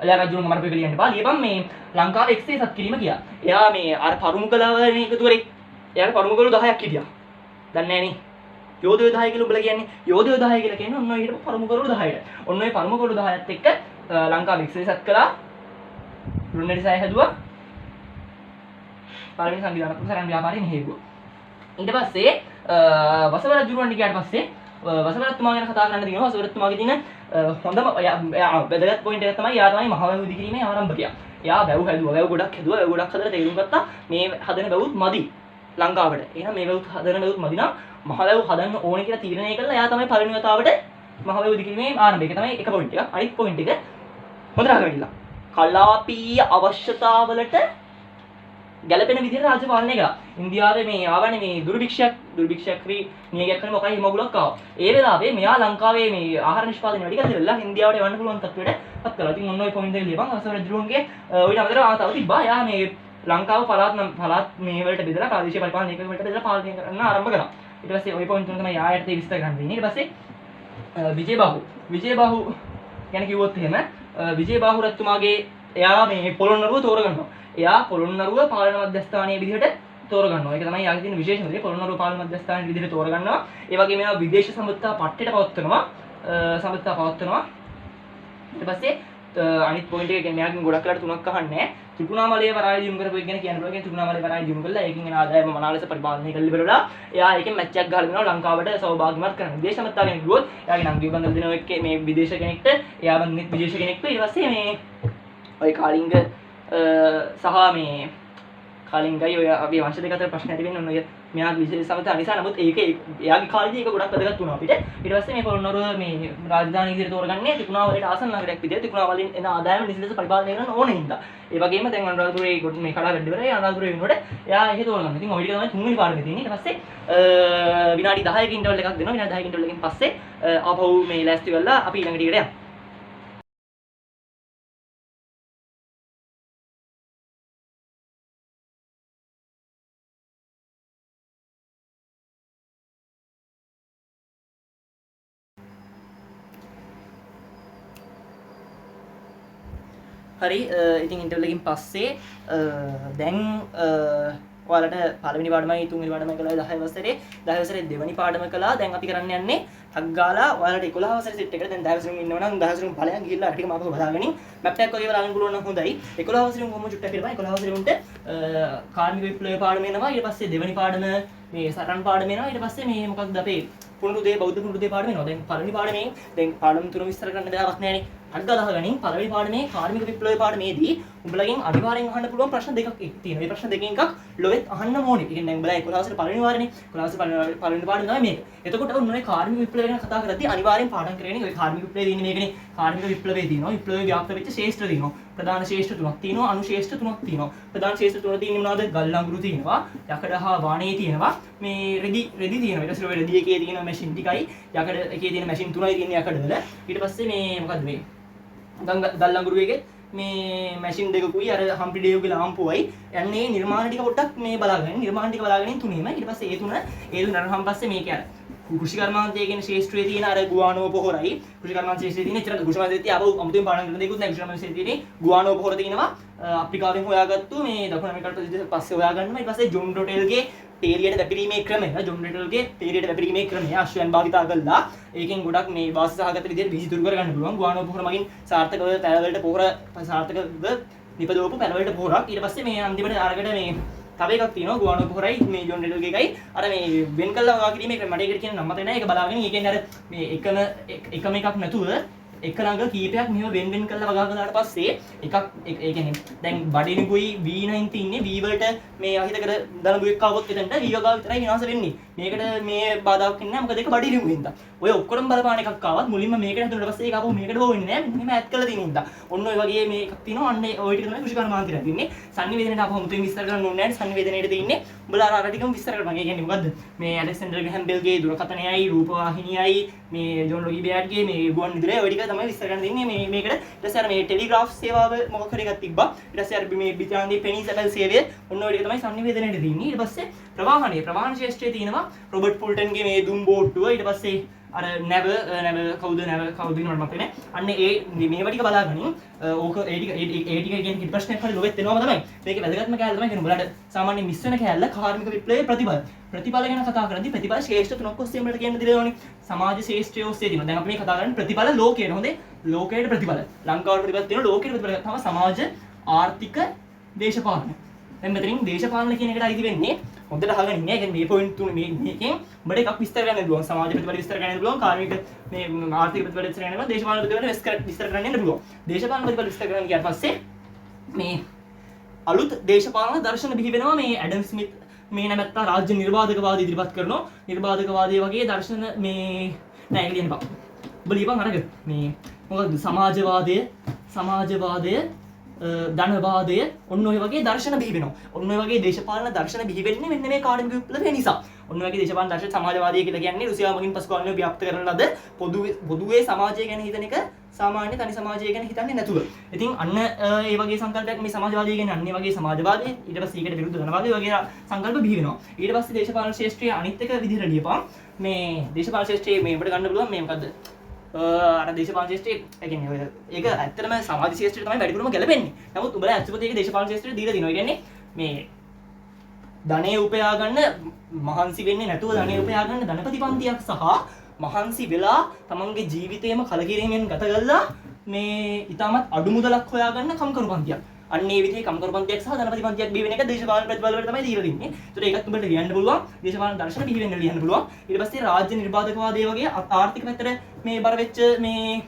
A: එලා රජුණන් මරපු එක ලියන්න බා. ලියපන් මේ ලංකාව එක්සේසත් කිරීම කියලා. එයා මේ අර පරුමුකලවනේ එකතු කරේ. එයාට පරුමුකලු 10ක් හිටියා. දන්නේ නැහැ නේ. යෝධයෝ 10 කියලා උඹලා කියන්නේ යෝධයෝ 10 කියලා කියන්නේ ඔන්න ඔය හිටපු පරමුකරු 10ට. ඔන්න ඔය පරමුකරු 10ත් එක්ක ලංකාව එක්සේසත් කළා. රුවන්වැලි සෑය හැදුවා. පළවෙනි සංවිධානාත්මක සටන් ව්‍යාපාරය මෙහෙව්වා. ඊට පස්සේ වසව රජුරවන්ට ගියාට පස්සේ වසව රජතුමා ගැන කතා කරන්න තියෙනවා. වසව රජතුමාගේ තියෙන හොඳම වැදගත් පොයින්ට් එක තමයි යා තමයි මහවැව් ඉදි කිරීමේ ආරම්භකයා. එයා වැව් හැදුවා. වැව් ගොඩක් හැදුවා. වැව් ගොඩක් හදලා තේරුම් ගත්තා මේ හදන වැවුත් මදි. ලංකාවට. එහෙනම් මේ වැව් හදන වැව් මදි නම් මහ වැව් හදන්න ඕනේ කියලා තීරණය කළා. එයා තමයි පළවෙනි වතාවට මහ වැව් දිගීමේ ආරම්භය. ඒක තමයි එක පොයින්ට් එක. අනිත් පොයින්ට් එක හොඳට අහගන්න ඉන්න. කලාපීය අවශ්‍යතාවලට ගැලපෙන විදිහට රාජ්‍ය පාලනය කළා. ඉන්දියාවේ මේ ආවනේ මේ දුර්භික්ෂයක් නියගයක් කරන මොකයි හිමගුලක් ආවා. ඒ වෙලාවේ මෙයා ලංකාවේ මේ ආහාර නිෂ්පාදනය වැඩි කරලා ඉවරලා ඉන්දියාවට යවන්න පුළුවන් තත්ත්වයට පත් කළා. ඉතින් ඔන්න ඔය පොයින්ට් එක ලියපන්. අසවර රජුගේ ඔයිට අමතරව ආතාව තිබ්බා. එයා මේ ලංකාව පළාත් මේ වලට බෙදලා ප්‍රාදේශීය පරිපාලන ඒකක වලට බෙදලා පාලනය කරන්න ආරම්භ කළා. ඊට පස්සේ ওই පොයින්ට් තුන තමයි ආයතන විස්තර කරන්න දෙන්නේ. ඊට පස්සේ විජේබාහු ගැන කිව්වොත් එහෙම විජේබාහු රජතුමාගේ එයා මේ පොළොන්නරුව තෝරගන්නවා. එයා පොළොන්නරුව පාලන මධ්‍යස්ථානයේ විදිහට තෝරගන්නවා. ඒක තමයි යාගේ තියෙන විශේෂම දේ. පොළොන්නරුව පාලන මධ්‍යස්ථානයේ විදිහට තෝරගන්නවා. ඒ වගේම එයා විදේශ සම්බන්ධතා පට්ටේට පවත්වනවා. ඊට පස්සේ අනිත් පොයින්ට් එක කියන්නේ මෙයාගෙන් ගොඩක් වෙලාට තුනක් අහන්නේ. ත්‍රිකුණාමලයේ වරාය දියුණු කරපු එක ගැන කියන්න පුළුවන්. ඒ ත්‍රිකුණාමලයේ වරාය දියුණු කළා. ඒකෙන් එන ආදායම මනාලෙස පරිපාලනය කරලා ඉවරලා එයා ඒකෙන් මැච් එකක් ගහලා දෙනවා ලංකාවට සෞභාග්‍යමත් කරන්න. විදේශ සම්බන්ධතා ගැන කිව්වොත් එයාගේ නම් දීපන් දෙන එක්ක මේ විදේශ කෙනෙක්ට එයා වන්නෙත් විදේශ කෙනෙක්ට ඊට පස්සේ මේ ඔය කාලිංග සහ මේ කාලිංගයි ඔය අපි වංශ දෙක අතර ප්‍රශ්න ඇති වෙන්නේ ඔන්න ඔය මෙයාගේ විශේෂ සමතා නිසා. නමුත් ඒක එයාගේ කාලේදී ඒක ගොඩක් වැදගත් වුණා අපිට. ඊට පස්සේ මේ පොළොන්නරුව මේ රාජධානී විදිහට තෝරගන්නේ ත්‍රිකුණාමලයට ආසන්න නගරයක් විදිහට ත්‍රිකුණාමලෙන් එන ආදායම නිසි ලෙස පරිපාලනය කරන්න ඕනේ හින්දා. ඒ වගේම දැන් අනුරාධපුරේ මේ කඩා වැඩි ඉවරයි. අනුරාධපුරේ වෙනකොට එයා එහෙ තෝරගන්නවා. ඉතින් ඔය ටික තමයි තුන්වෙනි පාඩමේ තියෙන්නේ. ඊට පස්සේ විනාඩි 10ක ඉන්ටර්වල් එකක් දෙනවා. විනාඩි 10ක ඉන්ටර්වල් එකකින් පස්සේ ආපහු මේ ලෑස්ති වෙලා අපි ඊළඟ ටිකට යමු. හරි ඉතින් ඉන්ටර්වල් එකකින් පස්සේ දැන් ඔයාලට පළවෙනි පාඩමයි තුන්වෙනි පාඩමයි කළා 10 වසරේ 10 වසරේ දෙවෙනි පාඩම කළා. දැන් අපි කරන්න යන්නේ ටක් ගාලා ඔයාලට 11 වසරේ සෙට් එකට දැන් 10 වසරෙන් ඉන්නවනම් 10 වසරෙන් ඵලයන් ගිහිල්ලා ටික මාපක බලාගෙන මැප් එකක් වගේ බලන්න පුළුවන් නම් හොඳයි. 11 වසරෙන් කොහොම චුට්ටක් කියලා 11 වසරේ උන්ට කාර්මික විප්ලවයේ පාඩම එනවා. ඊට පස්සේ දෙවෙනි පාඩම මේ සටන් පාඩම එනවා. ඊට පස්සේ මේ මොකක්ද අපේ පුනරුදේ බෞද්ධ පුනරුදේ පාඩම එනවා. දැන් පළවෙනි පාඩමේ දැන් පාඩම් තුන විස්තර කරන්න දෙයක් නැහැ. අඩ ගලහගනින් පළවෙනි පාඩමේ කාර්මික විප්ලවයේ පාඩමේදී උඹලගෙන් අනිවාර්යෙන් අහන්න පුළුවන් ප්‍රශ්න දෙකක් තියෙනවා. මේ ප්‍රශ්න දෙකෙන් එකක් ලොවෙත් අහන්න ඕනේ. ඒ කියන්නේ දැන් උඹලා 11 වසරේ පළවෙනි වාරනේ. 11 වසරේ පළවෙනි පාඩම තමයි මේක. එතකොට ඔන්න ඔය කාර්මික විප්ලවය ගැන කතා කරද්දී අනිවාර්යෙන් පාඩම් කරගෙන ඔය කාර්මික විප්ලවයේ තියෙන මේකනේ. කාර්මික විප්ලවයේ තියෙනවා. විප්ලවයේ ව්‍යාප්ත වෙච්ච ශේෂ්ත්‍ර තියෙනවා. ප්‍රධාන ශේෂ්ත්‍ර තුනක් තියෙනවා. අනු ශේෂ්ත්‍ර තුනක් තියෙනවා. ප්‍රධාන ශේෂ්ත්‍ර තුන තියෙන්නේ මොනවද? ගල් ලඟුරු තියෙනවා. යකඩ හා වාණේ තියෙනවා. මේ රෙදි තියෙනවා. ඊට පස්සේ ඔය රෙදි එකේ තියෙන මැෂින් ටිකයි යකඩ එකේ තියෙන මැෂින් තුනයි තියෙන්නේ යකඩවල. ඊට පස්සේ මේ මොකද්ද මේ ගල් ලඟුරුවේගේ මේ මැෂින් දෙකකුයි අර හම්පි ඩේව්ගේ ලාම්පුවයි යන්නේ නිර්මාණ ටික පොඩ්ඩක් මේ බලාගෙන තුනේම ඊට පස්සේ ඒ තුන නරහම් පස්සේ මේක අර කෘෂි කර්මාන්තයේ කියන ශේෂ්ත්‍රයේ තියෙන අර ගුවානෝ පොහොරයි කෘෂි කර්මාන්ත ශේෂ්ත්‍රයේ තියෙන එච්චර කෘෂි කර්මාන්තයේ තියෙන අපව අමුතුවෙන් පාඩම් කරන දෙයක්වත් නැහැ. කෘෂි කර්මාන්තයේ තියෙන ගුවානෝ පොහොර තියෙනවා අප්‍රිකාවෙන් හොයාගත්තු මේ දකුණු ඇමරිකාවට පස්සේ හොයාගන්නවා. ඊට පස්සේ ජොන් ඩොටෙල්ගේ තේරියට වැපිරීමේ ක්‍රමය අශ්වයන් භාවිතා කළා. ඒකෙන් ගොඩක් මේ වාසි සහගත විදිහට විසිතුරු කරගන්න පුළුවන්. ගුවානෝ පොහොර මගින් සාර්ථකව පැලවලට පොහොර සාර්ථකව නිපදවපු පැලවලට පොහොරක්. ඊට පස්සේ මේ අන්තිමට අරකට මේ තව එකක් තියෙනවා ගුවානෝ පොහොරයි මේ ජොන් ඩොටෙල්ගේ එකයි අර මේ වෙන් කළා වගා කිරීමේ ක්‍රම. මට ඒකට කියන නම මතක නැහැ. ඒක බලාගෙන ඒ කියන්නේ අර මේ එකම එකක් නැතුව එක ළඟ කීපයක් මෙහෙම වෙන් කරලා වගා කළාට පස්සේ එකක් ඒ කියන්නේ දැන් බඩිනුයි V9 තින්නේ V වලට මේ අහිතකර දලඟුවෙක් ආවොත් එතනට V වගා විතරයි විනාශ වෙන්නේ. මේකට මේ බාධාවක් ඉන්නේ නැහැ. මොකද ඒක බඩිනුයි හින්දා. ඔය ඔක්කොම බලපාන එකක් ආවත් මුලින්ම මේකට හදුනට පස්සේ ඒක ආපහු මේකට හො වෙන්නේ නැහැ. මෙහෙම ඇඩ් කරලා තියෙන හින්දා. ඔන්න ඔය වගේ මේ එකක් තියෙනවා. අන්න ඔය ටික තමයි කෘෂි කර්මාන්තය තියෙන්නේ. සංනිවේදනයට ආපහු මුතුන් විස්තර කරන්න ඕනේ නැහැ. සංනිවේදනයේට තියෙන්නේ උඹලා අර ටිකම විස්තර කරපන්. ඒ කියන්නේ මොකද්ද? මේ ඇලෙක්සැන්ඩර් ග්‍රැහම් බෙල්ගේ දුරකථනයයි රූපවාහිනියයි මේ ජොන් ලොගි බෑඩ්ගේ මේ ගුවන් විදුලිය ඔය ටික තමයි විස්තර කරන්න දෙන්නේ. මේකට ඊට පස්සේ අර මේ ටෙලිග්‍රාෆ් සේවාව මොකක් හරි එකක් තිබ්බා. ඊට පස්සේ අර මේ බ්‍රිතාන්‍යයේ පෙනිසබල් සේවය ඔන්න ඔය ටික තමයි සංනිවේදනයේට තියෙන්නේ. ඊට පස්සේ ප්‍රවාහන ශේෂ්ත්‍රයේ තියෙනවා රොබර්ට් පුල්ටන්ගේ මේ දුම් බෝට්ටුව. ඊට පස්සේ අර නැව කවුද මට මතක නැහැ. අන්න ඒ මේවා ටික බලාගනින් ඕක ඒ ටික කියන්නේ කිසි ප්‍රශ්නයක් හරි ලොවෙත් එනවම තමයි. මේකේ වැදගත්ම කෑල්ල තමයි කියන්නේ උඹලට සාමාන්‍ය මිස් වෙන කෑල්ල කාර්මික විප්ලවයේ ප්‍රතිඵල ගැන කතා කරද්දී ප්‍රතිඵල ශේෂ්ත්‍ර තුනක් ඔස්සේ උඹලට කියන්න දිලවනේ. සමාජ ශේෂ්ත්‍රය ඔස්සේ තියෙනවා. දැන් අපි මේ කතා කරන්නේ ප්‍රතිඵල ලෝකයට. හොඳේ ලෝකයට ප්‍රතිඵල ලංකාවට ප්‍රතිඵල තියෙනවා. ලෝකයට ප්‍රතිඵල තමයි සමාජ ආර්ථික දේශපාලන. දැන් මෙතනින් දේශපාලන කියන එකට අයිති වෙන්නේ හොඳට අහගෙන ඉන්න. ඒ කියන්නේ මේ පොයින්ට් තුන මේකෙන් උඹට එකක් විස්තර කරන්න පුළුවන්. සමාජ ප්‍රතිඵල විස්තර කරන්න පුළුවන්. කාර්මික මේ ආර්ථික ප්‍රතිඵල විස්තර කරන්න පුළුවන්. දේශපාලන ප්‍රතිඵල විස්තර කරන්න පුළුවන්. දේශපාලන ප්‍රතිඵල විස්තර කරන්න ගියාට පස්සේ මේ අලුත් දේශපාලන දර්ශන බිහි වෙනවා. මේ ඇඩම් ස්මිත් මේ නැමැත්තා රාජ්‍ය නිර්වාදකවාදී ඉදිරිපත් කරනවා. නිර්වාදකවාදී වගේ දර්ශන මේ නෑ ඒක ලියන්න බා. ඔබ ලියපන් අරගෙන මේ මොකක්ද සමාජවාදය ධනවාදය ඔන්න ඔය වගේ දර්ශන බිහි වෙනවා. ඔන්න ඔය වගේ දේශපාලන දර්ශන බිහි වෙන්නේ මෙන්න මේ කාර්මික විප්ලවය නිසා. ඔන්න ඔය වගේ දේශපාලන දර්ශන සමාජවාදය කියලා කියන්නේ රුසියාව මගින් පසු කාලීනව ව්‍යාප්ත කරන ලද පොදුවේ සමාජය ගැන හිතන එක සාමාන්‍ය තනි සමාජය ගැන හිතන්නේ නැතුව. ඉතින් අන්න ඒ වගේ සංකල්පයක් මේ සමාජවාදය කියන්නේ අන්න ඒ වගේ සමාජවාදය ඊට පස්සේ ඒකට විරුද්ධ ධනවාදය වගේ සංකල්ප බිහි වෙනවා. ඊට පස්සේ දේශපාලන ශාස්ත්‍රයේ අනිත් එක විදිහට ලියපන්. මේ දේශපාලන ශාස්ත්‍රයේ මේ අපිට ගන්න පුළුවන් මේ මොකද්ද? අර දේශපාලන ශාස්ත්‍රයේ ඒ කියන්නේ ඒක ඇත්තටම සමාජ ශාස්ත්‍රයට තමයි වැඩිපුරම ගැලපෙන්නේ. නමුත් උඹලා ඇත්තටම ඒක දේශපාලන ශාස්ත්‍රයට දීලා දිනවා. ඒ කියන්නේ මේ ධනෙ උපයා ගන්න මහන්සි වෙන්නේ නැතුව ධනෙ උපයා ගන්න ධනපති පන්තියක් සහ මහන්සි වෙලා තමන්ගේ ජීවිතේම කලකිරීමෙන් ගත කළා මේ ඊටමත් අඩු මුදලක් හොයාගන්න කම්කරු පන්තියක්. අන්න ඒ විදිහේ කම්කරු පන්තියක් සහ ධනපති පන්තියක් බිහි වෙන එක දේශපාලන ප්‍රතිඵල වලට තමයි දීලා දෙන්නේ. ඒතකොට ඒකත් උඹට ලියන්න පුළුවන්. දේශපාලන දර්ශන බිහි වෙන්න ලියන්න පුළුවන්. ඊට පස්සේ රාජ්‍ය නිර්වාදකවාදය වගේ ආර්ථික පැත්තට මේ බර වෙච්ච මේ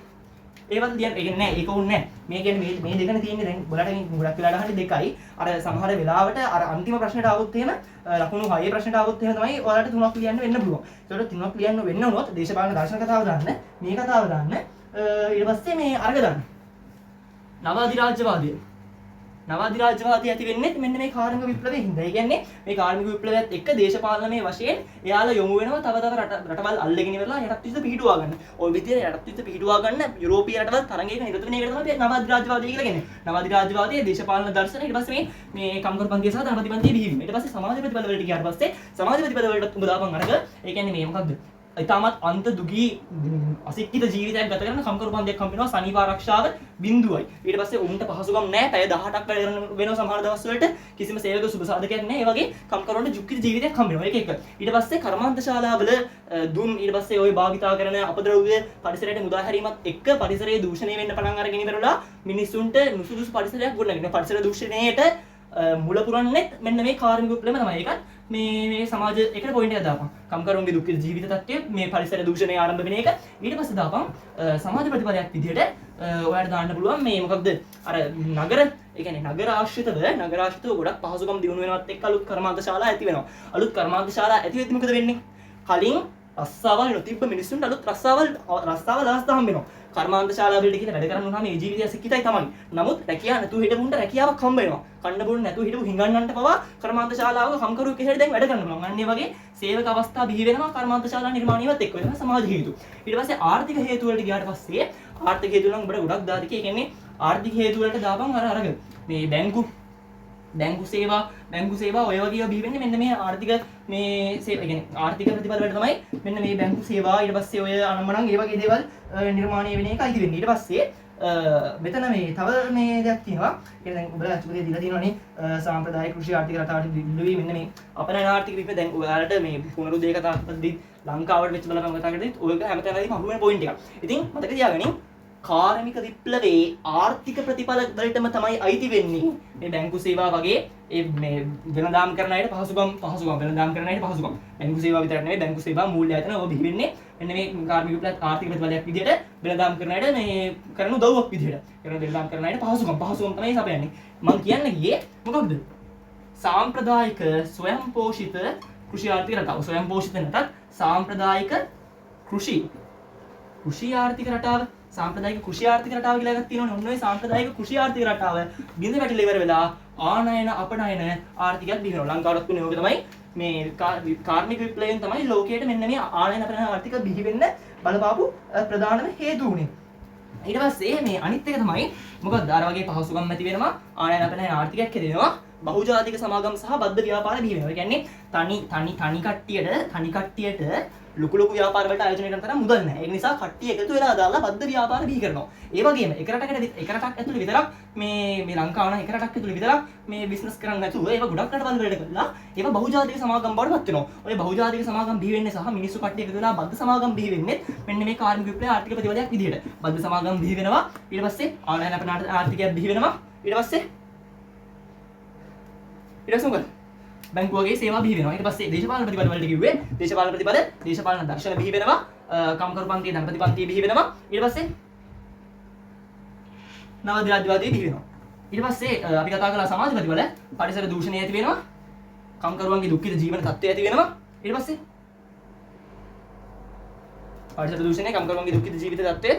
A: ඒවත් ලියන්න. ඒ කියන්නේ නෑ ඒක ඕනේ නෑ. මේ කියන්නේ මේ දෙකනේ තියෙන්නේ දැන් ඔයාලට ගොඩක් වෙලාට අහන්නේ දෙකයි. අර සමහර වෙලාවට අර අන්තිම ප්‍රශ්නෙට ආවොත් එහෙම ලකුණු 6 ප්‍රශ්නෙට ආවොත් එහෙම තමයි ඔයාලට 3ක් ලියන්න වෙන්න පුළුවන්. ඒතකොට 3ක් ලියන්න වෙන්න වුණොත් දේශපාලන දර්ශන කතාව දාන්න, මේ කතාව දාන්න, ඊට පස්සේ මේ අරග දාන්න. නව අධිරාජ්‍යවාදය ඇති වෙන්නේ මෙන්න මේ කාර්මික විප්ලවයේ හින්දා. ඒ කියන්නේ මේ කාර්මික විප්ලවයත් එක්ක දේශපාලනමය වශයෙන් එයාලා යොමු වෙනවා තව රටවල් අල්ලගෙන ඉවරලා යටත් විස පිහිටුවා ගන්න. ওই විදිහට යටත් විස පිහිටුවා ගන්න යුරෝපීය රටවල් තරඟයක නිරත වෙන එකට තමයි නව අධිරාජ්‍යවාදය කියලා කියන්නේ. නව අධිරාජ්‍යවාදයේ දේශපාලන දර්ශන ඊට පස්සේ මේ කම්කරු පන්තිය සහ ධනපති පන්තිය බිහිවීම. ඊට පස්සේ සමාජ ප්‍රතිපද වලට ගියාට පස්සේ සමාජ ප්‍රතිපද වලට උඹ දාපන් අරග. ඒ කියන්නේ මේ මොකක්ද? ඉතාමත් අන්ත දුගී අසික්කිත ජීවිතයක් ගත කරන කම්කරු පන්තියක් හම්බෙනවා සනීප ආරක්ෂාව බිඳුවයි. ඊට පස්සේ උන්ට පහසුකම් නැහැ. පැය 18ක් වැඩ කරන වෙනවා සමහර දවස් වලට. කිසිම සේවක සුබ සාධකයක් නැහැ. ඒ වගේ කම්කරුවන්ට දුක්ඛිත ජීවිතයක් හම්බෙනවා. ඒක එක. ඊට පස්සේ කර්මාන්ත ශාලාවල දුම් ඊට පස්සේ ওই භාවිතා කරන අපද්‍රව්‍ය පරිසරයට මුදා හැරීමත් එක්ක පරිසරයේ දූෂණය වෙන්න පටන් අරගෙන ඉවරලා මිනිස්සුන්ට නුසුදුසු පරිසරයක් ගොඩනගෙන පරිසර දූෂණයට මුල පුරන්නේ මෙන්න මේ කාර්මික විප්ලවය තමයි. ඒකත් මේ සමාජ එකට පොයින්ට් එකක් දාපන්. කම්කරුන්ගේ දුක්ඛිත ජීවිත තත්ත්වය මේ පරිසර දූෂණය ආරම්භ වෙන එක. ඊට පස්සේ දාපන් සමාජ ප්‍රතිපලයක් විදිහට ඔයාලට දාන්න පුළුවන් මේ මොකක්ද අර නගර ඒ කියන්නේ නගර ආශ්‍රිතව ගොඩක් පහසුකම් දිනු වෙනවත් එක්ක අලුත් කර්මාන්ත ශාලා ඇති වෙනවා. අලුත් කර්මාන්ත ශාලා ඇති වෙද්දි මොකද වෙන්නේ? කලින් රස්සාවල් නොතිබ්බ මිනිස්සුන්ට අලුත් රස්සාවල් අවස්ථා හම්බ වෙනවා. කර්මාන්ත ශාලාවලට ගිහින් වැඩ කරන්න උනහම මේ ජීවිතය සික්කිතයි තමයි. නමුත් රැකියාව නැතුව හිටපුන්ට රැකියාවක් හම්බ වෙනවා. කන්න බොන්න නැතුව හිටපු හිඟන්නන්ට පවා කර්මාන්ත ශාලාවක කම්කරුවෙක් හැටියට දැන් වැඩ කරන්න පුළුවන්. අන්න ඒ වගේ සේවක අවස්ථා බිහි වෙනවා කර්මාන්ත ශාලා නිර්මාණයවත් එක්ක. ඒක සමාජ හේතු. ඊට පස්සේ ආර්ථික හේතු වලට ගියාට පස්සේ ආර්ථික හේතු නම් ඔබට ගොඩක් දාතික. ඒ කියන්නේ ආර්ථික හේතු වලට දාපන් අරගෙන මේ බැංකු සේවා ඔය වගේ බිහි වෙන්නේ මෙන්න මේ ආර්ථික මේ සේවා කියන්නේ ආර්ථික ප්‍රතිපද වලට තමයි මෙන්න මේ බැංකු සේවා ඊට පස්සේ ඔය අනම්මනම් ඒ වගේ දේවල් නිර්මාණය වෙන එක අයිති වෙන්නේ. ඊට පස්සේ මෙතන මේ තව මේ දෙයක් තියෙනවා. ඒක දැන් ඔබලා අච්චුකේ දීලා තියෙනවානේ සාම්ප්‍රදායික කෘෂි ආර්ථික රටාවට විරුද්ධව මෙන්න මේ අපනයන ආර්ථික විප්ලවය දැන් ඔයාලට මේ පුනරුද්දේ කතා කරද්දී ලංකාවට වෙච්ච බලපෑම කතා කරද්දී ඔයක හැමතැනදීම අහු වෙන පොයින්ට් එකක්. ඉතින් මතක තියාගනින් කාර්මික විප්ලවයේ ආර්ථික ප්‍රතිඵල වලටම තමයි අයිති වෙන්නේ මේ බැංකු සේවා වගේ මේ වෙනදාම් කරන අයට පහසුකම් වෙනදාම් කරන අයට පහසුකම් බැංකු සේවා විතරක් නෙවෙයි බැංකු සේවා මූල්‍ය ආයතන ඔය බිහි වෙන්නේ මෙන්න මේ කාර්මික විප්ලවයේ ආර්ථික ප්‍රතිඵලයක් විදිහට වෙනදාම් කරන අයට මේ කරන උදව්වක් විදිහට වෙනදාම් කරන අයට පහසුකම් තමයි සපයන්නේ. මම කියන්න ගියේ මොකක්ද? සාම්ප්‍රදායික ස්වයංපෝෂිත කෘෂි ආර්ථික රටාව. ස්වයංපෝෂිත නැතත් සාම්ප්‍රදායික කෘෂි ආර්ථික රටාව සාම්ප්‍රදායික කෘෂි ආර්ථික රටාව කියලා එකක් තියෙනවනේ. ඔන්න ඔය සාම්ප්‍රදායික කෘෂි ආර්ථික රටාව බිඳ වැටිලා ඉවර වෙලා ආනයන අපනයන ආර්ථිකයක් බිහි වෙනවා. ලංකාවටත් උනේ ඕක තමයි මේ කාර්මික විප්ලවයෙන් තමයි ලෝකයට මෙන්න මේ ආනයන අපනයන ආර්ථික බිහි වෙන්න බලපාපු ප්‍රධානම හේතු උනේ. ඊට පස්සේ මේ අනිත් එක තමයි මොකක්ද අර වගේ පහසුකම් ඇති වෙනවා ආනයන අපනයන ආර්ථිකයක් හැදෙනවා. බහුජාතික සමාගම් සහ බද්ධ ව්‍යාපාර බිහි වෙනවා. ඒ කියන්නේ තනි කට්ටියට ලොකු ව්‍යාපාර වලට ආයෝජනය කරන තරම් මුදල් නැහැ. ඒ නිසා කට්ටිය එකතු වෙලා දාලා බද්ධ ව්‍යාපාර බිහි කරනවා. ඒ වගේම එක රටක් ඇතුළේ විතරක් මේ ලංකාව නම් එක රටක් ඇතුළේ විතරක් මේ බිස්නස් කරන්නේ නැතුව ඒව ගොඩක් රටවල් වලට කරලා ඒව බහුජාතික සමාගම් බවට පත් වෙනවා. ඔය බහුජාතික සමාගම් බිහි වෙන්නේ සහ මිනිස්සු කට්ටිය එකතු වෙලා බද්ධ සමාගම් බිහි වෙන්නේ මෙන්න මේ කාර්මික විප්ලවයේ ආර්ථික ප්‍රතිපදයක් විදිහට. බද්ධ සමාගම් බිහි වෙනවා. ඊට පස්සේ ආනයන අපනයන ආර්ථිකයක් බිහි වෙනවා. ඊට පස්සේ මොකද? බැංකුව වගේ සේවා බිහි වෙනවා. ඊට පස්සේ දේශපාලන ප්‍රතිපද වලට කිව්වේ දේශපාලන දර්ශන බිහි වෙනවා. කම්කරු පන්තිය ධනපති පන්තිය බිහි වෙනවා. ඊට පස්සේ නව අධිරාජ්‍යවාදී බිහි වෙනවා. ඊට පස්සේ අපි කතා කළා සමාජ ප්‍රතිපද පරිසර දූෂණය ඇති වෙනවා. කම්කරුවන්ගේ දුක්ඛිත ජීවන තත්ත්වය ඇති වෙනවා. ඊට පස්සේ පරිසර දූෂණය කම්කරුවන්ගේ දුක්ඛිත ජීවිත තත්ත්වය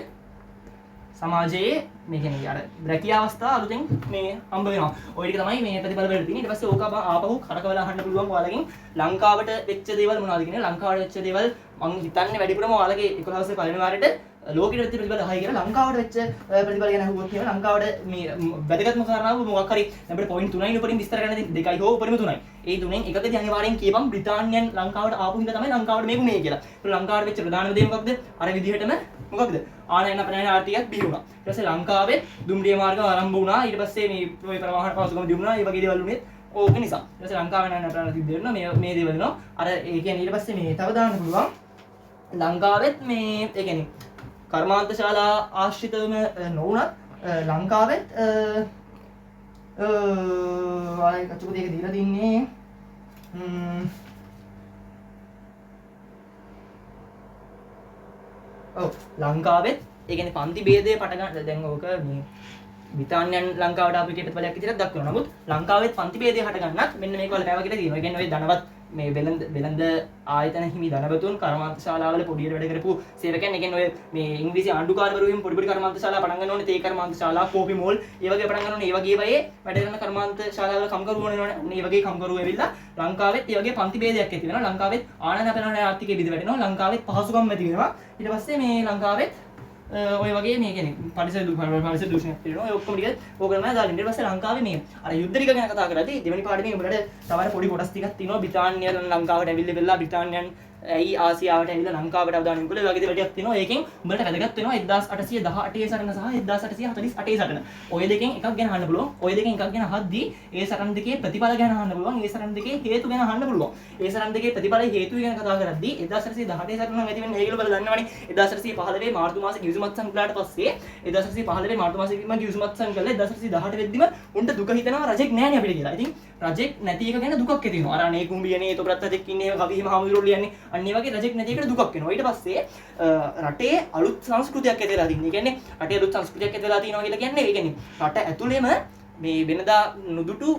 A: සමාජයේ මේ කියන්නේ අර රැකියා අවස්ථා අලුතෙන් මේ හම්බ වෙනවා. ඔය ටික තමයි මේ ප්‍රතිඵල වලට තියෙන්නේ. ඊට පස්සේ ඕක ආපහු කරකවලා අහන්න පුළුවන් ඔයාලගෙන් ලංකාවට වෙච්ච දේවල් මොනවද කියන්නේ. ලංකාවට වෙච්ච දේවල් මම හිතන්නේ වැඩිපුරම ඔයාලගේ 11 පළවෙනි වාරෙට ලෝකෙට වෙච්ච ප්‍රතිඵල 10 කියලා ලංකාවට වෙච්ච ප්‍රතිඵල ගැන අහුවොත් කියන ලංකාවට මේ වැදගත්ම කාරණාව මොකක් හරි අපිට පොයින්ට් 3යි උඩින් විස්තර කරන්න දෙන්න 2යි හෝ උඩින් 3යි. ඒ තුනෙන් එකකදී අනිවාර්යෙන් කියපම් බ්‍රිතාන්‍යයන් ලංකාවට ආපු හින්දා තමයි ලංකාවට මේක උනේ කියලා. ඒක ලංකාවට වෙච්ච ප්‍රධානම දේ මොකක්ද? අර විදිහටම මොකක්ද? ආනයන ප්‍රණයන ආර්ථිකයක් බිහි වුණා. ඊට පස්සේ ලංකාවේ දුම්රිය මාර්ග ආරම්භ වුණා. ඊට පස්සේ මේ ප්‍රවාහන පහසුකම් දිනුනා. ඒ වගේ දේවල් උනේ ඕක නිසා. ඊට පස්සේ ලංකාවේ නයන ප්‍රණයන සිද්ධ වෙනවා. මේ දේවල් වෙනවා. අර ඒ කියන්නේ ඊට පස්සේ මේ තව දාන්න පුළුවන්. ලංකාවෙත් මේ ඒ කියන්නේ කර්මාන්ත ශාලා ආශ්‍රිතවම නොවුනත් ලංකාවෙත් ආයේ කචුක දෙක දීලා තින්නේ ඔව් ලංකාවෙත් ඒ කියන්නේ පන්ති ભેදය පට ගන්න දැන් ඕක මේ බ්‍රිතාන්‍යයන් ලංකාවට ආපු එකේ ප්‍රතිඵලයක් විදිහට දක්වනවා. නමුත් ලංකාවෙත් පන්ති ભેදය හට ගන්නත් මෙන්න මේක වල පැව කියලා තියෙනවා. ඒ කියන්නේ ඔය ධනවත් මේ වෙළඳ ආයතන හිමි ධනවතුන් කර්මාන්ත ශාලාවල පොඩියට වැඩ කරපු සේවකයන් ඒ කියන්නේ ඔය මේ ඉංග්‍රීසි ආණ්ඩුකාරවරුන් පොඩි පොඩි කර්මාන්ත ශාලා පටන් ගන්න ඕනේ තේ කර්මාන්ත ශාලා කෝපි මෝල් ඒ වගේ පටන් ගන්න ඕනේ. ඒ වගේ වයේ වැඩ කරන කර්මාන්ත ශාලාවල කම්කරු වෙනවනේ. මේ වගේ කම්කරු ඇවිල්ලා ලංකාවෙත් ඒ වගේ පන්ති ભેදයක් ඇති වෙනවා. ලංකාවෙත් ආනයන ප්‍රණයන ආර්ථිකයේ බිඳ වැටෙනවා. ලංකාවෙත් පහසුකම් ඇති වෙනවා. ඊට පස්සේ මේ ලංකාවෙත් ඔය වගේ මේ කියන්නේ පරිසර දූෂණයක් තියෙනවා. ඔය ඔක්කොම ටික ඕකම දාලා ඊට පස්සේ ලංකාවේ මේ අර යුද්ධ ටික ගැන කතා කරද්දී දෙවෙනි පාඩමේ උඹලට තවර පොඩි කොටස් ටිකක් තියෙනවා. බ්‍රිතාන්‍යයන් ලංකාවට ඇවිල්ලා බ්‍රිතාන්‍යයන් ඇයි ආසියාවට ඇවිල්ලා ලංකාවට අවදානම් යොමු කළේ. ඒ වගේ දේවල් ටිකක් තියෙනවා. ඒකෙන් උඹලට වැදගත් වෙනවා 1818 සටන සහ 1848 සටන. ඔය දෙකෙන් එකක් ගැන අහන්න පුළුවන්. ඔය දෙකෙන් එකක් ගැන අහද්දී ඒ සටන් දෙකේ ප්‍රතිඵල ගැන අහන්න පුළුවන්. ඒ සටන් දෙකේ හේතු ගැන අහන්න පුළුවන්. ඒ සටන් දෙකේ ප්‍රතිඵල හේතු ගැන කතා කරද්දී 1818 සටන නම් ඇති වෙන්නේ ඒගොල්ලෝ බලලා දන්නවනේ. 1815 මාර්තු මාසේ ගිවිසුමත්සන් කළාට පස්සේ 1815 මාර්තු මාසේ ගිවිසුමත්සන් කළා. 1818 වෙද්දිම උන්ට දුක හිතෙනවා රජෙක් නැහැ නේ අපිට කියලා. ඉතින් රජෙක් නැති එක ගැන දුකක් ඇති වෙනවා. අර අනේ කුඹියනේ තොපරත් රජෙක් ඉන්නේ කවිහිම හාමුදුරුවෝ ලියන්නේ. අන්න ඒ වගේ රජෙක් නැති එකට දුකක් වෙනවා. ඊට පස්සේ රටේ අලුත් සංස්කෘතියක් ඇති වෙලා තියෙනවා. ඒ කියන්නේ රටේ අලුත් සංස්කෘතියක් ඇති වෙලා තියෙනවා කියලා කියන්නේ ඒ කියන්නේ රට ඇතුළේම මේ වෙනදා නුදුටු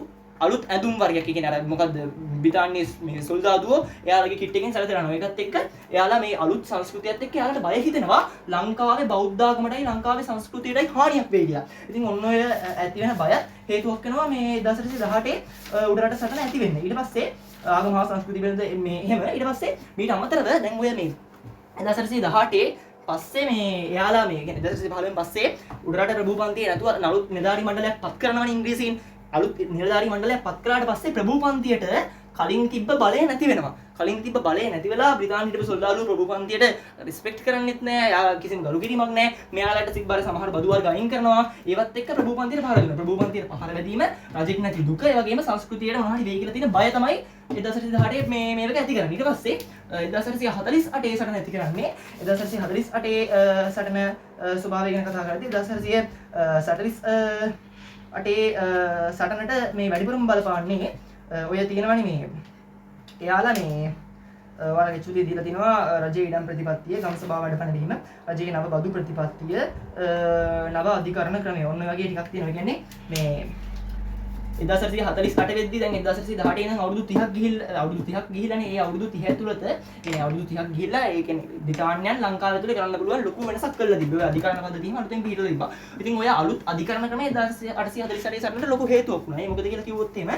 A: අලුත් ඇඳුම් වර්ගයක්. ඒ කියන්නේ අර මොකද්ද බ්‍රිතාන්‍ය මේ සොල්දාදුවෝ එයාලගේ කිට් එකෙන් සැලසෙනවා. ඒකත් එක්ක එයාලා මේ අලුත් සංස්කෘතියත් එක්ක එයාලට බය හිතෙනවා ලංකාවේ බෞද්ධාගමටයි ලංකාවේ සංස්කෘතියටයි හානියක් වෙයි කියලා. ඉතින් ඔන්න ඔය ඇති වෙන බය හේතුවක් වෙනවා මේ 1818 උඩරට සටන ඇති වෙන්නේ. ඊට පස්සේ ආගම හා සංස්කෘතිය පිළිබඳ මේ එහෙම ඊට පස්සේ මීට අමතරව දැන් ඔය මේ 1818 පස්සේ මේ එයාලා මේ කියන්නේ 1815 පස්සේ උඩරට ප්‍රභූපන්තිය නැතුව අලුත් නිලධාරී මණ්ඩලයක් පත් කරනවනේ ඉංග්‍රීසීන්. අලුත් නිලධාරී මණ්ඩලයක් පත් කළාට පස්සේ ප්‍රභූපන්තියට කලින් තිබ්බ බලය නැති වෙනවා. කලින් තිබ්බ බලය නැති වෙලා බ්‍රිතාන්‍ය හිටපු සොල්දාදුවෝ ප්‍රභූපන්තියට රිස්පෙක්ට් කරන්නෙත් නෑ. යා කිසිම ගරු කිරීමක් නෑ. මෙයාලට තිබ්බර සමහර බදු වර්ග අයින් කරනවා. ඒවත් එක්ක ප්‍රභූපන්තියට පහර දෙනවා. ප්‍රභූපන්තියට පහර වැදීම රජෙක් නැති දුක, ඒ වගේම සංස්කෘතියට මොනවා හරි වෙයි කියලා තියෙන බය තමයි 1818 මේක ඇති කරන්නේ. ඊට පස්සේ 1848 සටන ඇති කරන්නේ 1848 සටන ස්වභාවය ගැන කතා කරද්දී 1848 සටනට මේ වැඩිපුරම බලපාන්නේ ඔය තියෙනවනේ මේ එයාලා මේ ඔයාලගේ චුතිය දීලා තිනවා රජයේ ඉඩම් ප්‍රතිපත්තිය, ගම්සභාව වැඩ පැනවීම, රජයේ නව බදු ප්‍රතිපත්තිය, නව අධිකරණ ක්‍රමය. ඔන්න ඔය වගේ ටිකක් තියෙනවා. කියන්නේ මේ 1848 වෙද්දී දැන් 1818 ඉඳන් අවුරුදු 30ක් ගිහිල්ලානේ. ඒ අවුරුදු 30 ඇතුළත කියන්නේ අවුරුදු 30ක් ගිහිල්ලා ඒ කියන්නේ බ්‍රිතාන්‍යයන් ලංකාව ඇතුලේ කරන්න පුළුවන් ලොකු වෙනසක් කළා තිබ්බේ. ඔය අධිකරණ පද්ධතියම අලුතෙන් පිළිතුරු තිබ්බා. ඉතින් ඔය අලුත් අධිකරණ ක්‍රමය 1848 සටනට ලොකු හේතුවක් වුණා. ඒ මොකද කියලා කිව්වොත් එහෙම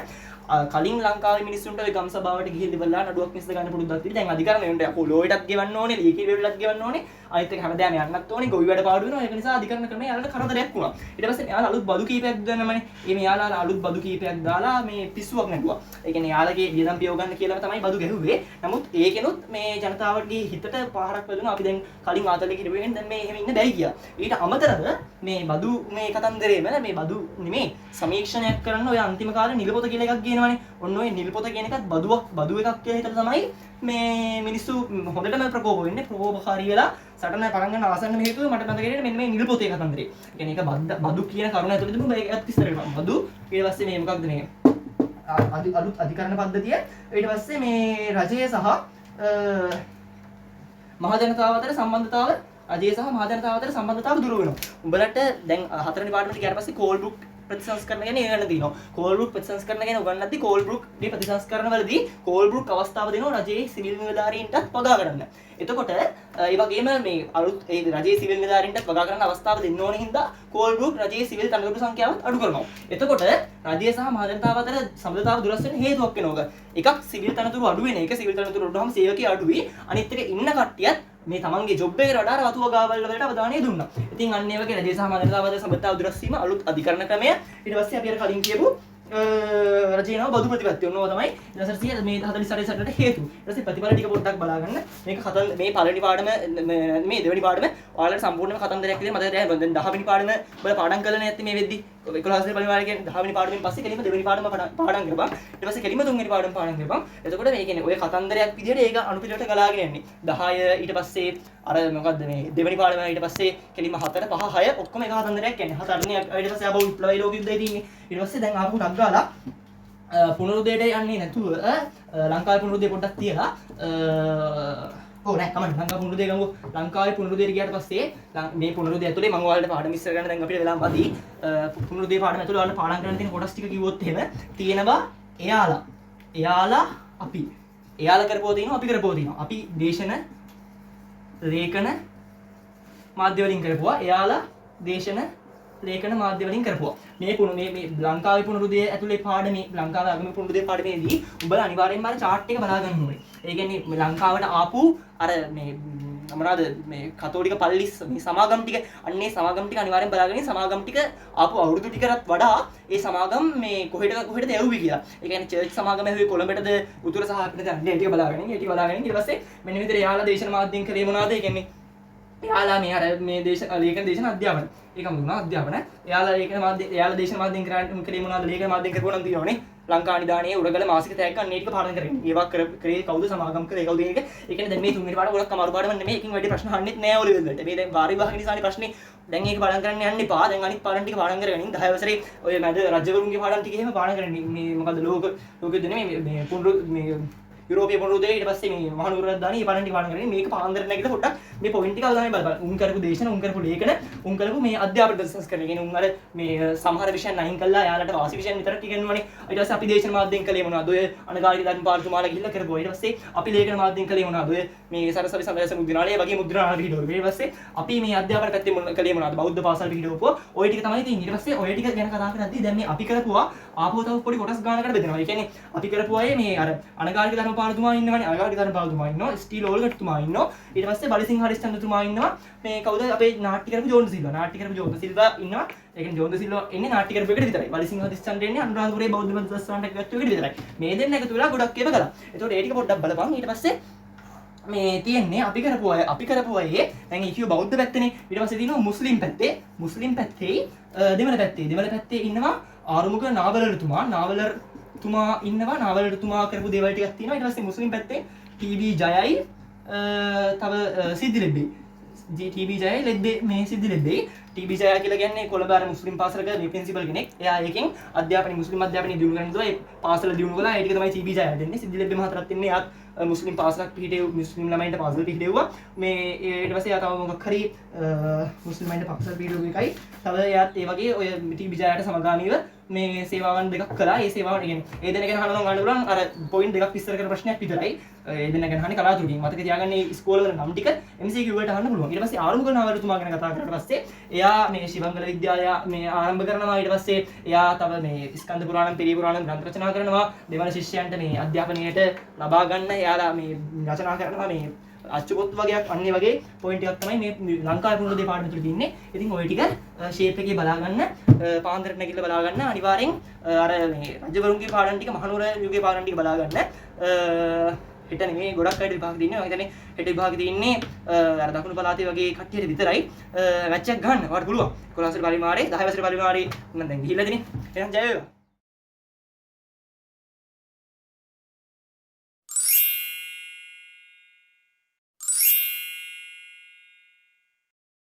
A: කලින් ලංකාවේ මිනිස්සුන්ට ඔය ගම්සභාවට ගිහින් ඉවරලා නඩුවක් මිස්ද ගන්න පුරුද්දක් තිබි. දැන් අධිකරණ වෙනට යකෝ ලෝයටත් ගෙවන්න ඕනේ, ලීකී වෙවලටත් ගෙවන්න ඕනේ. අනිත් එක හැමදාම යන්නත් ඕනේ. ගොවි වැඩ පාඩු වෙනවා. ඒක නිසා අධිකරණ ක්‍රමය යාලට කරදරයක් වුණා. ඊට පස්සේ යාලා අලුත් බදු කීපයක් දාන්නමනේ. මේ යාලා අලුත් බදු කීපයක් දාලා මේ පිස්සුවක් නැටුවා. ඒ කියන්නේ යාලගේ වියදම් පියව ගන්න කියලා තමයි බදු ගැහුවේ. නමුත් ඒකෙනුත් මේ ජනතාවගේ හිතට පහරක් වැදුණා. අපි දැන් කලින් ආතලේ කිරුවෙන් දැන් මේ එහෙම ඉන්න බැරි ගියා. ඊට අමතරව මේ බදු මේ කතන්දරේම මේ බදු නෙමේ සමීක්ෂණයක් කරන්න ඔය අන්තිම කාලේ නිලපොත කියලා එකක් ගේනවනේ. ඔන්න ඔය නිල්පොත කියන එකත් බදු එකක් කියලා හිතලා තමයි මේ මිනිස්සු හොඳටම ප්‍රකෝප වෙන්නේ. ප්‍රකෝපකාරී වෙලා සටන පටන් ගන්න ආසන්නම හේතුව මට මතකයි මෙන්න මේ නිල්පොතේ කතන්දරේ. ඒ කියන්නේ ඒක බදු කියන කරුණ ඇතුළතම මේකත් විස්තර කරනවා. බදු ඊට පස්සේ මේ මොකක්ද මේ අලුත් අධිකරණ පද්ධතිය. ඊට පස්සේ මේ රජය සහ මහ ජනතාව අතර සම්බන්ධතාව දුර වෙනවා. උඹලට දැන් හතරවෙනි පාඩමට ගියාට පස්සේ කෝල් බුක් ප්‍රතිසංස්කරණ ගැන ඉගෙන ගන්න තියෙනවා. කෝල්බ්‍රූක් ප්‍රතිසංස්කරණ ගැන උගන්වද්දී කෝල්බ්‍රූක් මේ ප්‍රතිසංස්කරණ වලදී කෝල්බ්‍රූක් අවස්ථාව දෙනවා රජයේ සිවිල් නිලධාරීන්ටත් වගා ගන්න. එතකොට ඒ වගේම මේ අලුත් ඒ රජයේ සිවිල් නිලධාරීන්ටත් වගා ගන්න අවස්ථාව දෙන්න ඕන හින්දා කෝල්බ්‍රූක් රජයේ සිවිල් තනතුරු සංඛ්‍යාවත් අඩු කරනවා. එතකොට රජය සහ මහජනතාව අතර සම්බන්ධතාව දුරස් වෙන හේතුවක් වෙනවා. එකක් සිවිල් තනතුරු අඩු වෙන එක සිවිල් තනතුරු අඩු වුනහම සේවකී අඩුයි. අනිත් එක ඉන්න කට්ටියත් මේ තමන්ගේ ජොබ් එකට වඩා වතු වගාවල් වලට අවධානය දුන්නා. ඉතින් අන්න ඒ වගේ රජය සහ මහජනතාව අතර සම්බන්ධතාව දුරස් වීම අලුත් අධිකරණ ක්‍රමය. ඊට පස්සේ අපි අර කලින් කියපු රජයනව බදු ප්‍රතිපත්තිය ඔන්නෝ තමයි 1900 මේ 48 සටට හේතු. ඊට පස්සේ ප්‍රතිඵල ටික පොඩ්ඩක් බලාගන්න. මේක මේ පළවෙනි පාඩම මේ දෙවෙනි පාඩම ඔයාලට සම්පූර්ණයෙන්ම කතන්දරයක් විදිහට මතක තියාගන්න. දැන් 10 වෙනි පාඩම ඔයාලා පාඩම් කරලා නැත්නම් මේ වෙද්දි 11 වෙනි පරිමාණය කියන්නේ 10 වෙනි පාඩමෙන් පස්සේ කෙලින්ම දෙවෙනි පාඩම පාඩම් කරපන්. ඊට පස්සේ කෙලින්ම තුන්වෙනි පාඩම පාඩම් කරපන්. එතකොට මේ කියන්නේ ඔය කතන්දරයක් විදිහට ඒක අනුපිළිවෙලට ගලාගෙන යන්නේ. 10 ඊට පස්සේ අර මොකද්ද මේ දෙවෙනි පාඩම ඊට පස්සේ කෙලින්ම 4 5 6 ඔක්කොම එක කතන්දරයක් යන්නේ. 4නේ ඊට පස්සේ ආපහු විප්ලවී ලෝක යුද්ධය තියෙන්නේ. ඊට පස්සේ දැන් ආපහු ටක් ගාලා පුනරුදයට යන්නේ නැතුව ලංකාවේ පුනරුදය පොඩ්ඩක් තියලා නෑ කමන්න ලංකාවේ පුනරුදය ගමු. ලංකාවේ පුනරුදයට ගියාට පස්සේ මේ පුනරුදය ඇතුලේ මම ඔයාලට පාඩම් ඉස්සර ගන්න දැන් අපිට වෙලා මදි. පුනරුදය පාඩම ඇතුලේ ඔයාලට පාඩම් කරන්න තියෙන කොටස් ටික කිව්වොත් එහෙම තියෙනවා එයාලා අපි එයාලා කරපුවා තියෙනවා අපි කරපුවා තියෙනවා. අපි දේශන ලේඛන මාධ්‍ය වලින් කරපුවා. එයාලා දේශන ලේඛන මාධ්‍ය වලින් කරපුවා. මේ ලංකාවේ පුනරුදය ඇතුලේ පාඩමේ ලංකාවේ ආගමික පුනරුදය පාඩමේදී උඹලා අනිවාර්යෙන්ම අර chart එක බලා ගන්න ඕනේ. ඒ කියන්නේ මේ ලංකාවට ආපු අර මේ මොනවාද මේ කතෝලික පල්ලිස් මේ සමාගම් ටික අන්නේ සමාගම් ටික අනිවාර්යෙන් බලාගෙන සමාගම් ටික ආපු අවුරුදු ටිකකට වඩා ඒ සමාගම් මේ කොහෙටද යවුවේ කියලා. ඒ කියන්නේ චර්ච් සමාගම ඇහුවේ කොළඹටද උතුර සහ පිටට යන්නේ ටික බලාගෙන ඊට පස්සේ මෙන්න විතර යාලා දේශන මාධ්‍යෙන් කරේ මොනවාද? ඒ කියන්නේ එයාලා මේ අර මේ ලේඛන දේශන අධ්‍යාපන ඒකම දුන්නා අධ්‍යාපන. එයාලා දේශන මාධ්‍යෙන් කරේ මොනවාද? ලේඛන මාධ්‍යෙන් කරපුවා නම් තියෙනවනේ. ලංකා නිදානේ උරගල මාසික තෑග්ග අන්න ඒ ටික පාඩම් කරගෙන. ඒවා කරේ කවුද සමාගම් කරේ කවුද කියන එක. ඒ කියන්නේ දැන් මේ තුන්වෙනි පාඩම ගොඩක් අමාරු පාඩම නෙමෙයි. එකකින් වැඩි ප්‍රශ්න අහන්නෙත් නෑ ඔය ලෙවල් වලට. මේ දැන් වාර විභාග නිසානේ ප්‍රශ්නේ. දැන් ඒක පාඩම් කරන්න යන්න එපා. දැන් අනිත් පාඩම් ටික පාඩම් කරගනින්. 10 වසරේ ඔය මැද රජවරුන්ගේ පාඩම් ටික එහෙම පාඩම් කරගන්න. මේ මොකද්ද ලෝකෙ දෙන්නේ මේ පුනරු මේ යුරෝපීය පුනරුදය ඊට පස්සේ මේ මහනුවර රාජධානිය පාඩම් ටික පාඩම් කරගෙන මේක පාන්දර නැගිට පොඩ්ඩක් මේ පොයින්ට් ටික අවධානයෙන් බලන්න. උන් කරපු දේශන උන් කරපු ලේඛන උන් කරපු මේ අධ්‍යාපන ප්‍රතිසංස්කරණය. කියන්නේ උන් අර මේ සමහර විෂයන් අයින් කළා යාලට වාසි විෂයන් විතරක් ඉගෙනුවානේ. ඊට පස්සේ අපි දේශන මාධ්‍යෙන් කළේ මොනවද? ඔය අනගාരിക ධර්ම පාර්තුමාලා ගිහිල්ලා කරපුවා. ඊට පස්සේ අපි ලේඛන මාධ්‍යෙන් කළේ මොනවද? ඔය මේ සරසවි සංග්‍රහ මුද්‍රණාලය වගේ මුද්‍රණාල පිළිදොර. ඊට පස්සේ අපි මේ අධ්‍යාපන පැත්තේ කළේ මොනවද? බෞද්ධ පාසල් පිළිදොරපුවා. ඔය ටික තමයි තියෙන්නේ. ඊට පස්සේ ඔය ටික ගැන කතා කරද්දී දැන් මේ අපි කරපුවා ආපහු තව පොඩි කොටස් ගානකට බෙදෙනවා. ඒ කියන්නේ අපි කරපුවා මේ අර අනගාരിക ධර්ම පාර්තුමා ඉන්නවනේ. අනගාരിക ධර්ම පාර්තුමා ඉන්නවා. ස්ටීල් ඕල්ගට්තුමා ඉන්නවා. ඊට පස්සේ බලිසිංහ හරිස්චන්ද්‍රතුමා ඉන්නවා. මේ කවුද අපේ නාට්‍ය කරපු ජෝන්ද සිල්වා. නාට්‍ය කරපු ජෝන්ද සිල්වා ඉන්නවා. ඒ කියන්නේ ජෝන්ද සිල්වා එන්නේ නාට්‍ය කරපු එකට විතරයි. බලිසිංහ හරිස්චන්ද්‍ර එන්නේ අනුරාධපුරයේ බෞද්ධ මධ්‍යස්ථානට ගත්ත එකට විතරයි. මේ දෙන්න එකතු වෙලා ගොඩක් ඒව කළා. ඒතකොට ඒ ටික පොඩ්ඩක් බලපන්. ඊට පස්සේ මේ තියෙන්නේ අපි කරපු අය දැන් ඉතියු බෞද්ධ පැත්තනේ. ඊට පස්සේ තියෙනවා මුස්ලිම් පැත්තේ දෙමළ පැත්තේ ඉන්නවා ආරුමුක නාවලතුමා ඉන්නවා. නාවලතුමා කරපු දේවල් ටිකක් තියෙනවා. ඊට පස්සේ මුස්ලිම් පැත්තේ ටීවී ජයයි තව සිද්ධි ලැබ්බේ. ටීවී ජයයි ලැබ්බේ මේ සිද්ධි ලැබ්බේ. ටීවී ජය කියලා කියන්නේ කොළඹ අර මුස්ලිම් පාසලක මේ ප්‍රින්සිපල් කෙනෙක්. එයා ඒකෙන් මුස්ලිම් අධ්‍යාපනය දියුණු කරන ඉඳලා ඒ පාසල දියුණු කළා. ඒ ටික තමයි ටීවී ජය දෙන්නේ. සිද්ධි ලැබ්බේ මහතරත් ඉන්නේ එයාත් මුස්ලිම් පාසලක් පිහිටේ මුස්ලිම් ළමයින්ට පාසල පිහිටෙව්වා. මේ ඊට පස්සේ එයා තව මොකක් හරි මුස්ලිම්යින්ට පාසල පිහිටුව එකයි. තව එයාත් ඒ වගේ ඔය ටීවී ජයයට සමගාමීව මේ සේවාවන් දෙකක් කළා. ඒ සේවාවන් කියන්නේ ඒ දෙන්න ගැන අහනවා ගන්න පුළුවන්. අර පොයින්ට් දෙකක් විස්තර කරන ප්‍රශ්නයක් විතරයි. ඒ දෙන්න ගැන අහන්නේ කලාතුරකින්. මතක තියාගන්න මේ ඉස්කෝලේ වල නම් ටික MCQ වලට අහන්න පුළුවන්. ඊට පස්සේ ආරම්භ කරන නාවලතුමා ගැන කතා කරලා පස්සේ එයා මේ ශිවංගල විද්‍යාලය මේ ආරම්භ කරනවා. ඊට පස්සේ එයා තව මේ ස්කන්ධ පුරාණම් පෙරිය පුරාණම් ග්‍රන්ථ රචනා කරනවා. දෙවන ශිෂ්‍යයන්ට මේ අධ්‍යාපනයට ලබා ගන්න එයාලා මේ රචනා කරනවා. මේ අච්චුපොත් වගේක් අන්නේ වගේ පොයින්ට් එකක් තමයි මේ ලංකාවේ පුනරුදය පාඩම තුල තියෙන්නේ. ඉතින් ওই ටික ෂේප් එකේ බලා ගන්න පාන්දරට නැගිටලා බලා ගන්න අනිවාර්යෙන් අර මේ රජවරුන්ගේ පාඩම් ටික මහනුවර යුගයේ පාඩම් ටික බලා ගන්න. හෙට නෙමෙයි ගොඩක් අයට විභාග තියෙනවා. මම හිතන්නේ හෙට විභාග තියෙන්නේ අර දකුණු පළාතේ වගේ කට්ටියට විතරයි. මැච් එකක් ගන්න ඔයාලට පුළුවන්. 11 වසරේ පරිමාරේ 10 වසරේ පරිමාරේ මම දැන් ගිහිල්ලා ඉතින් එහෙනම් ජය වේවා.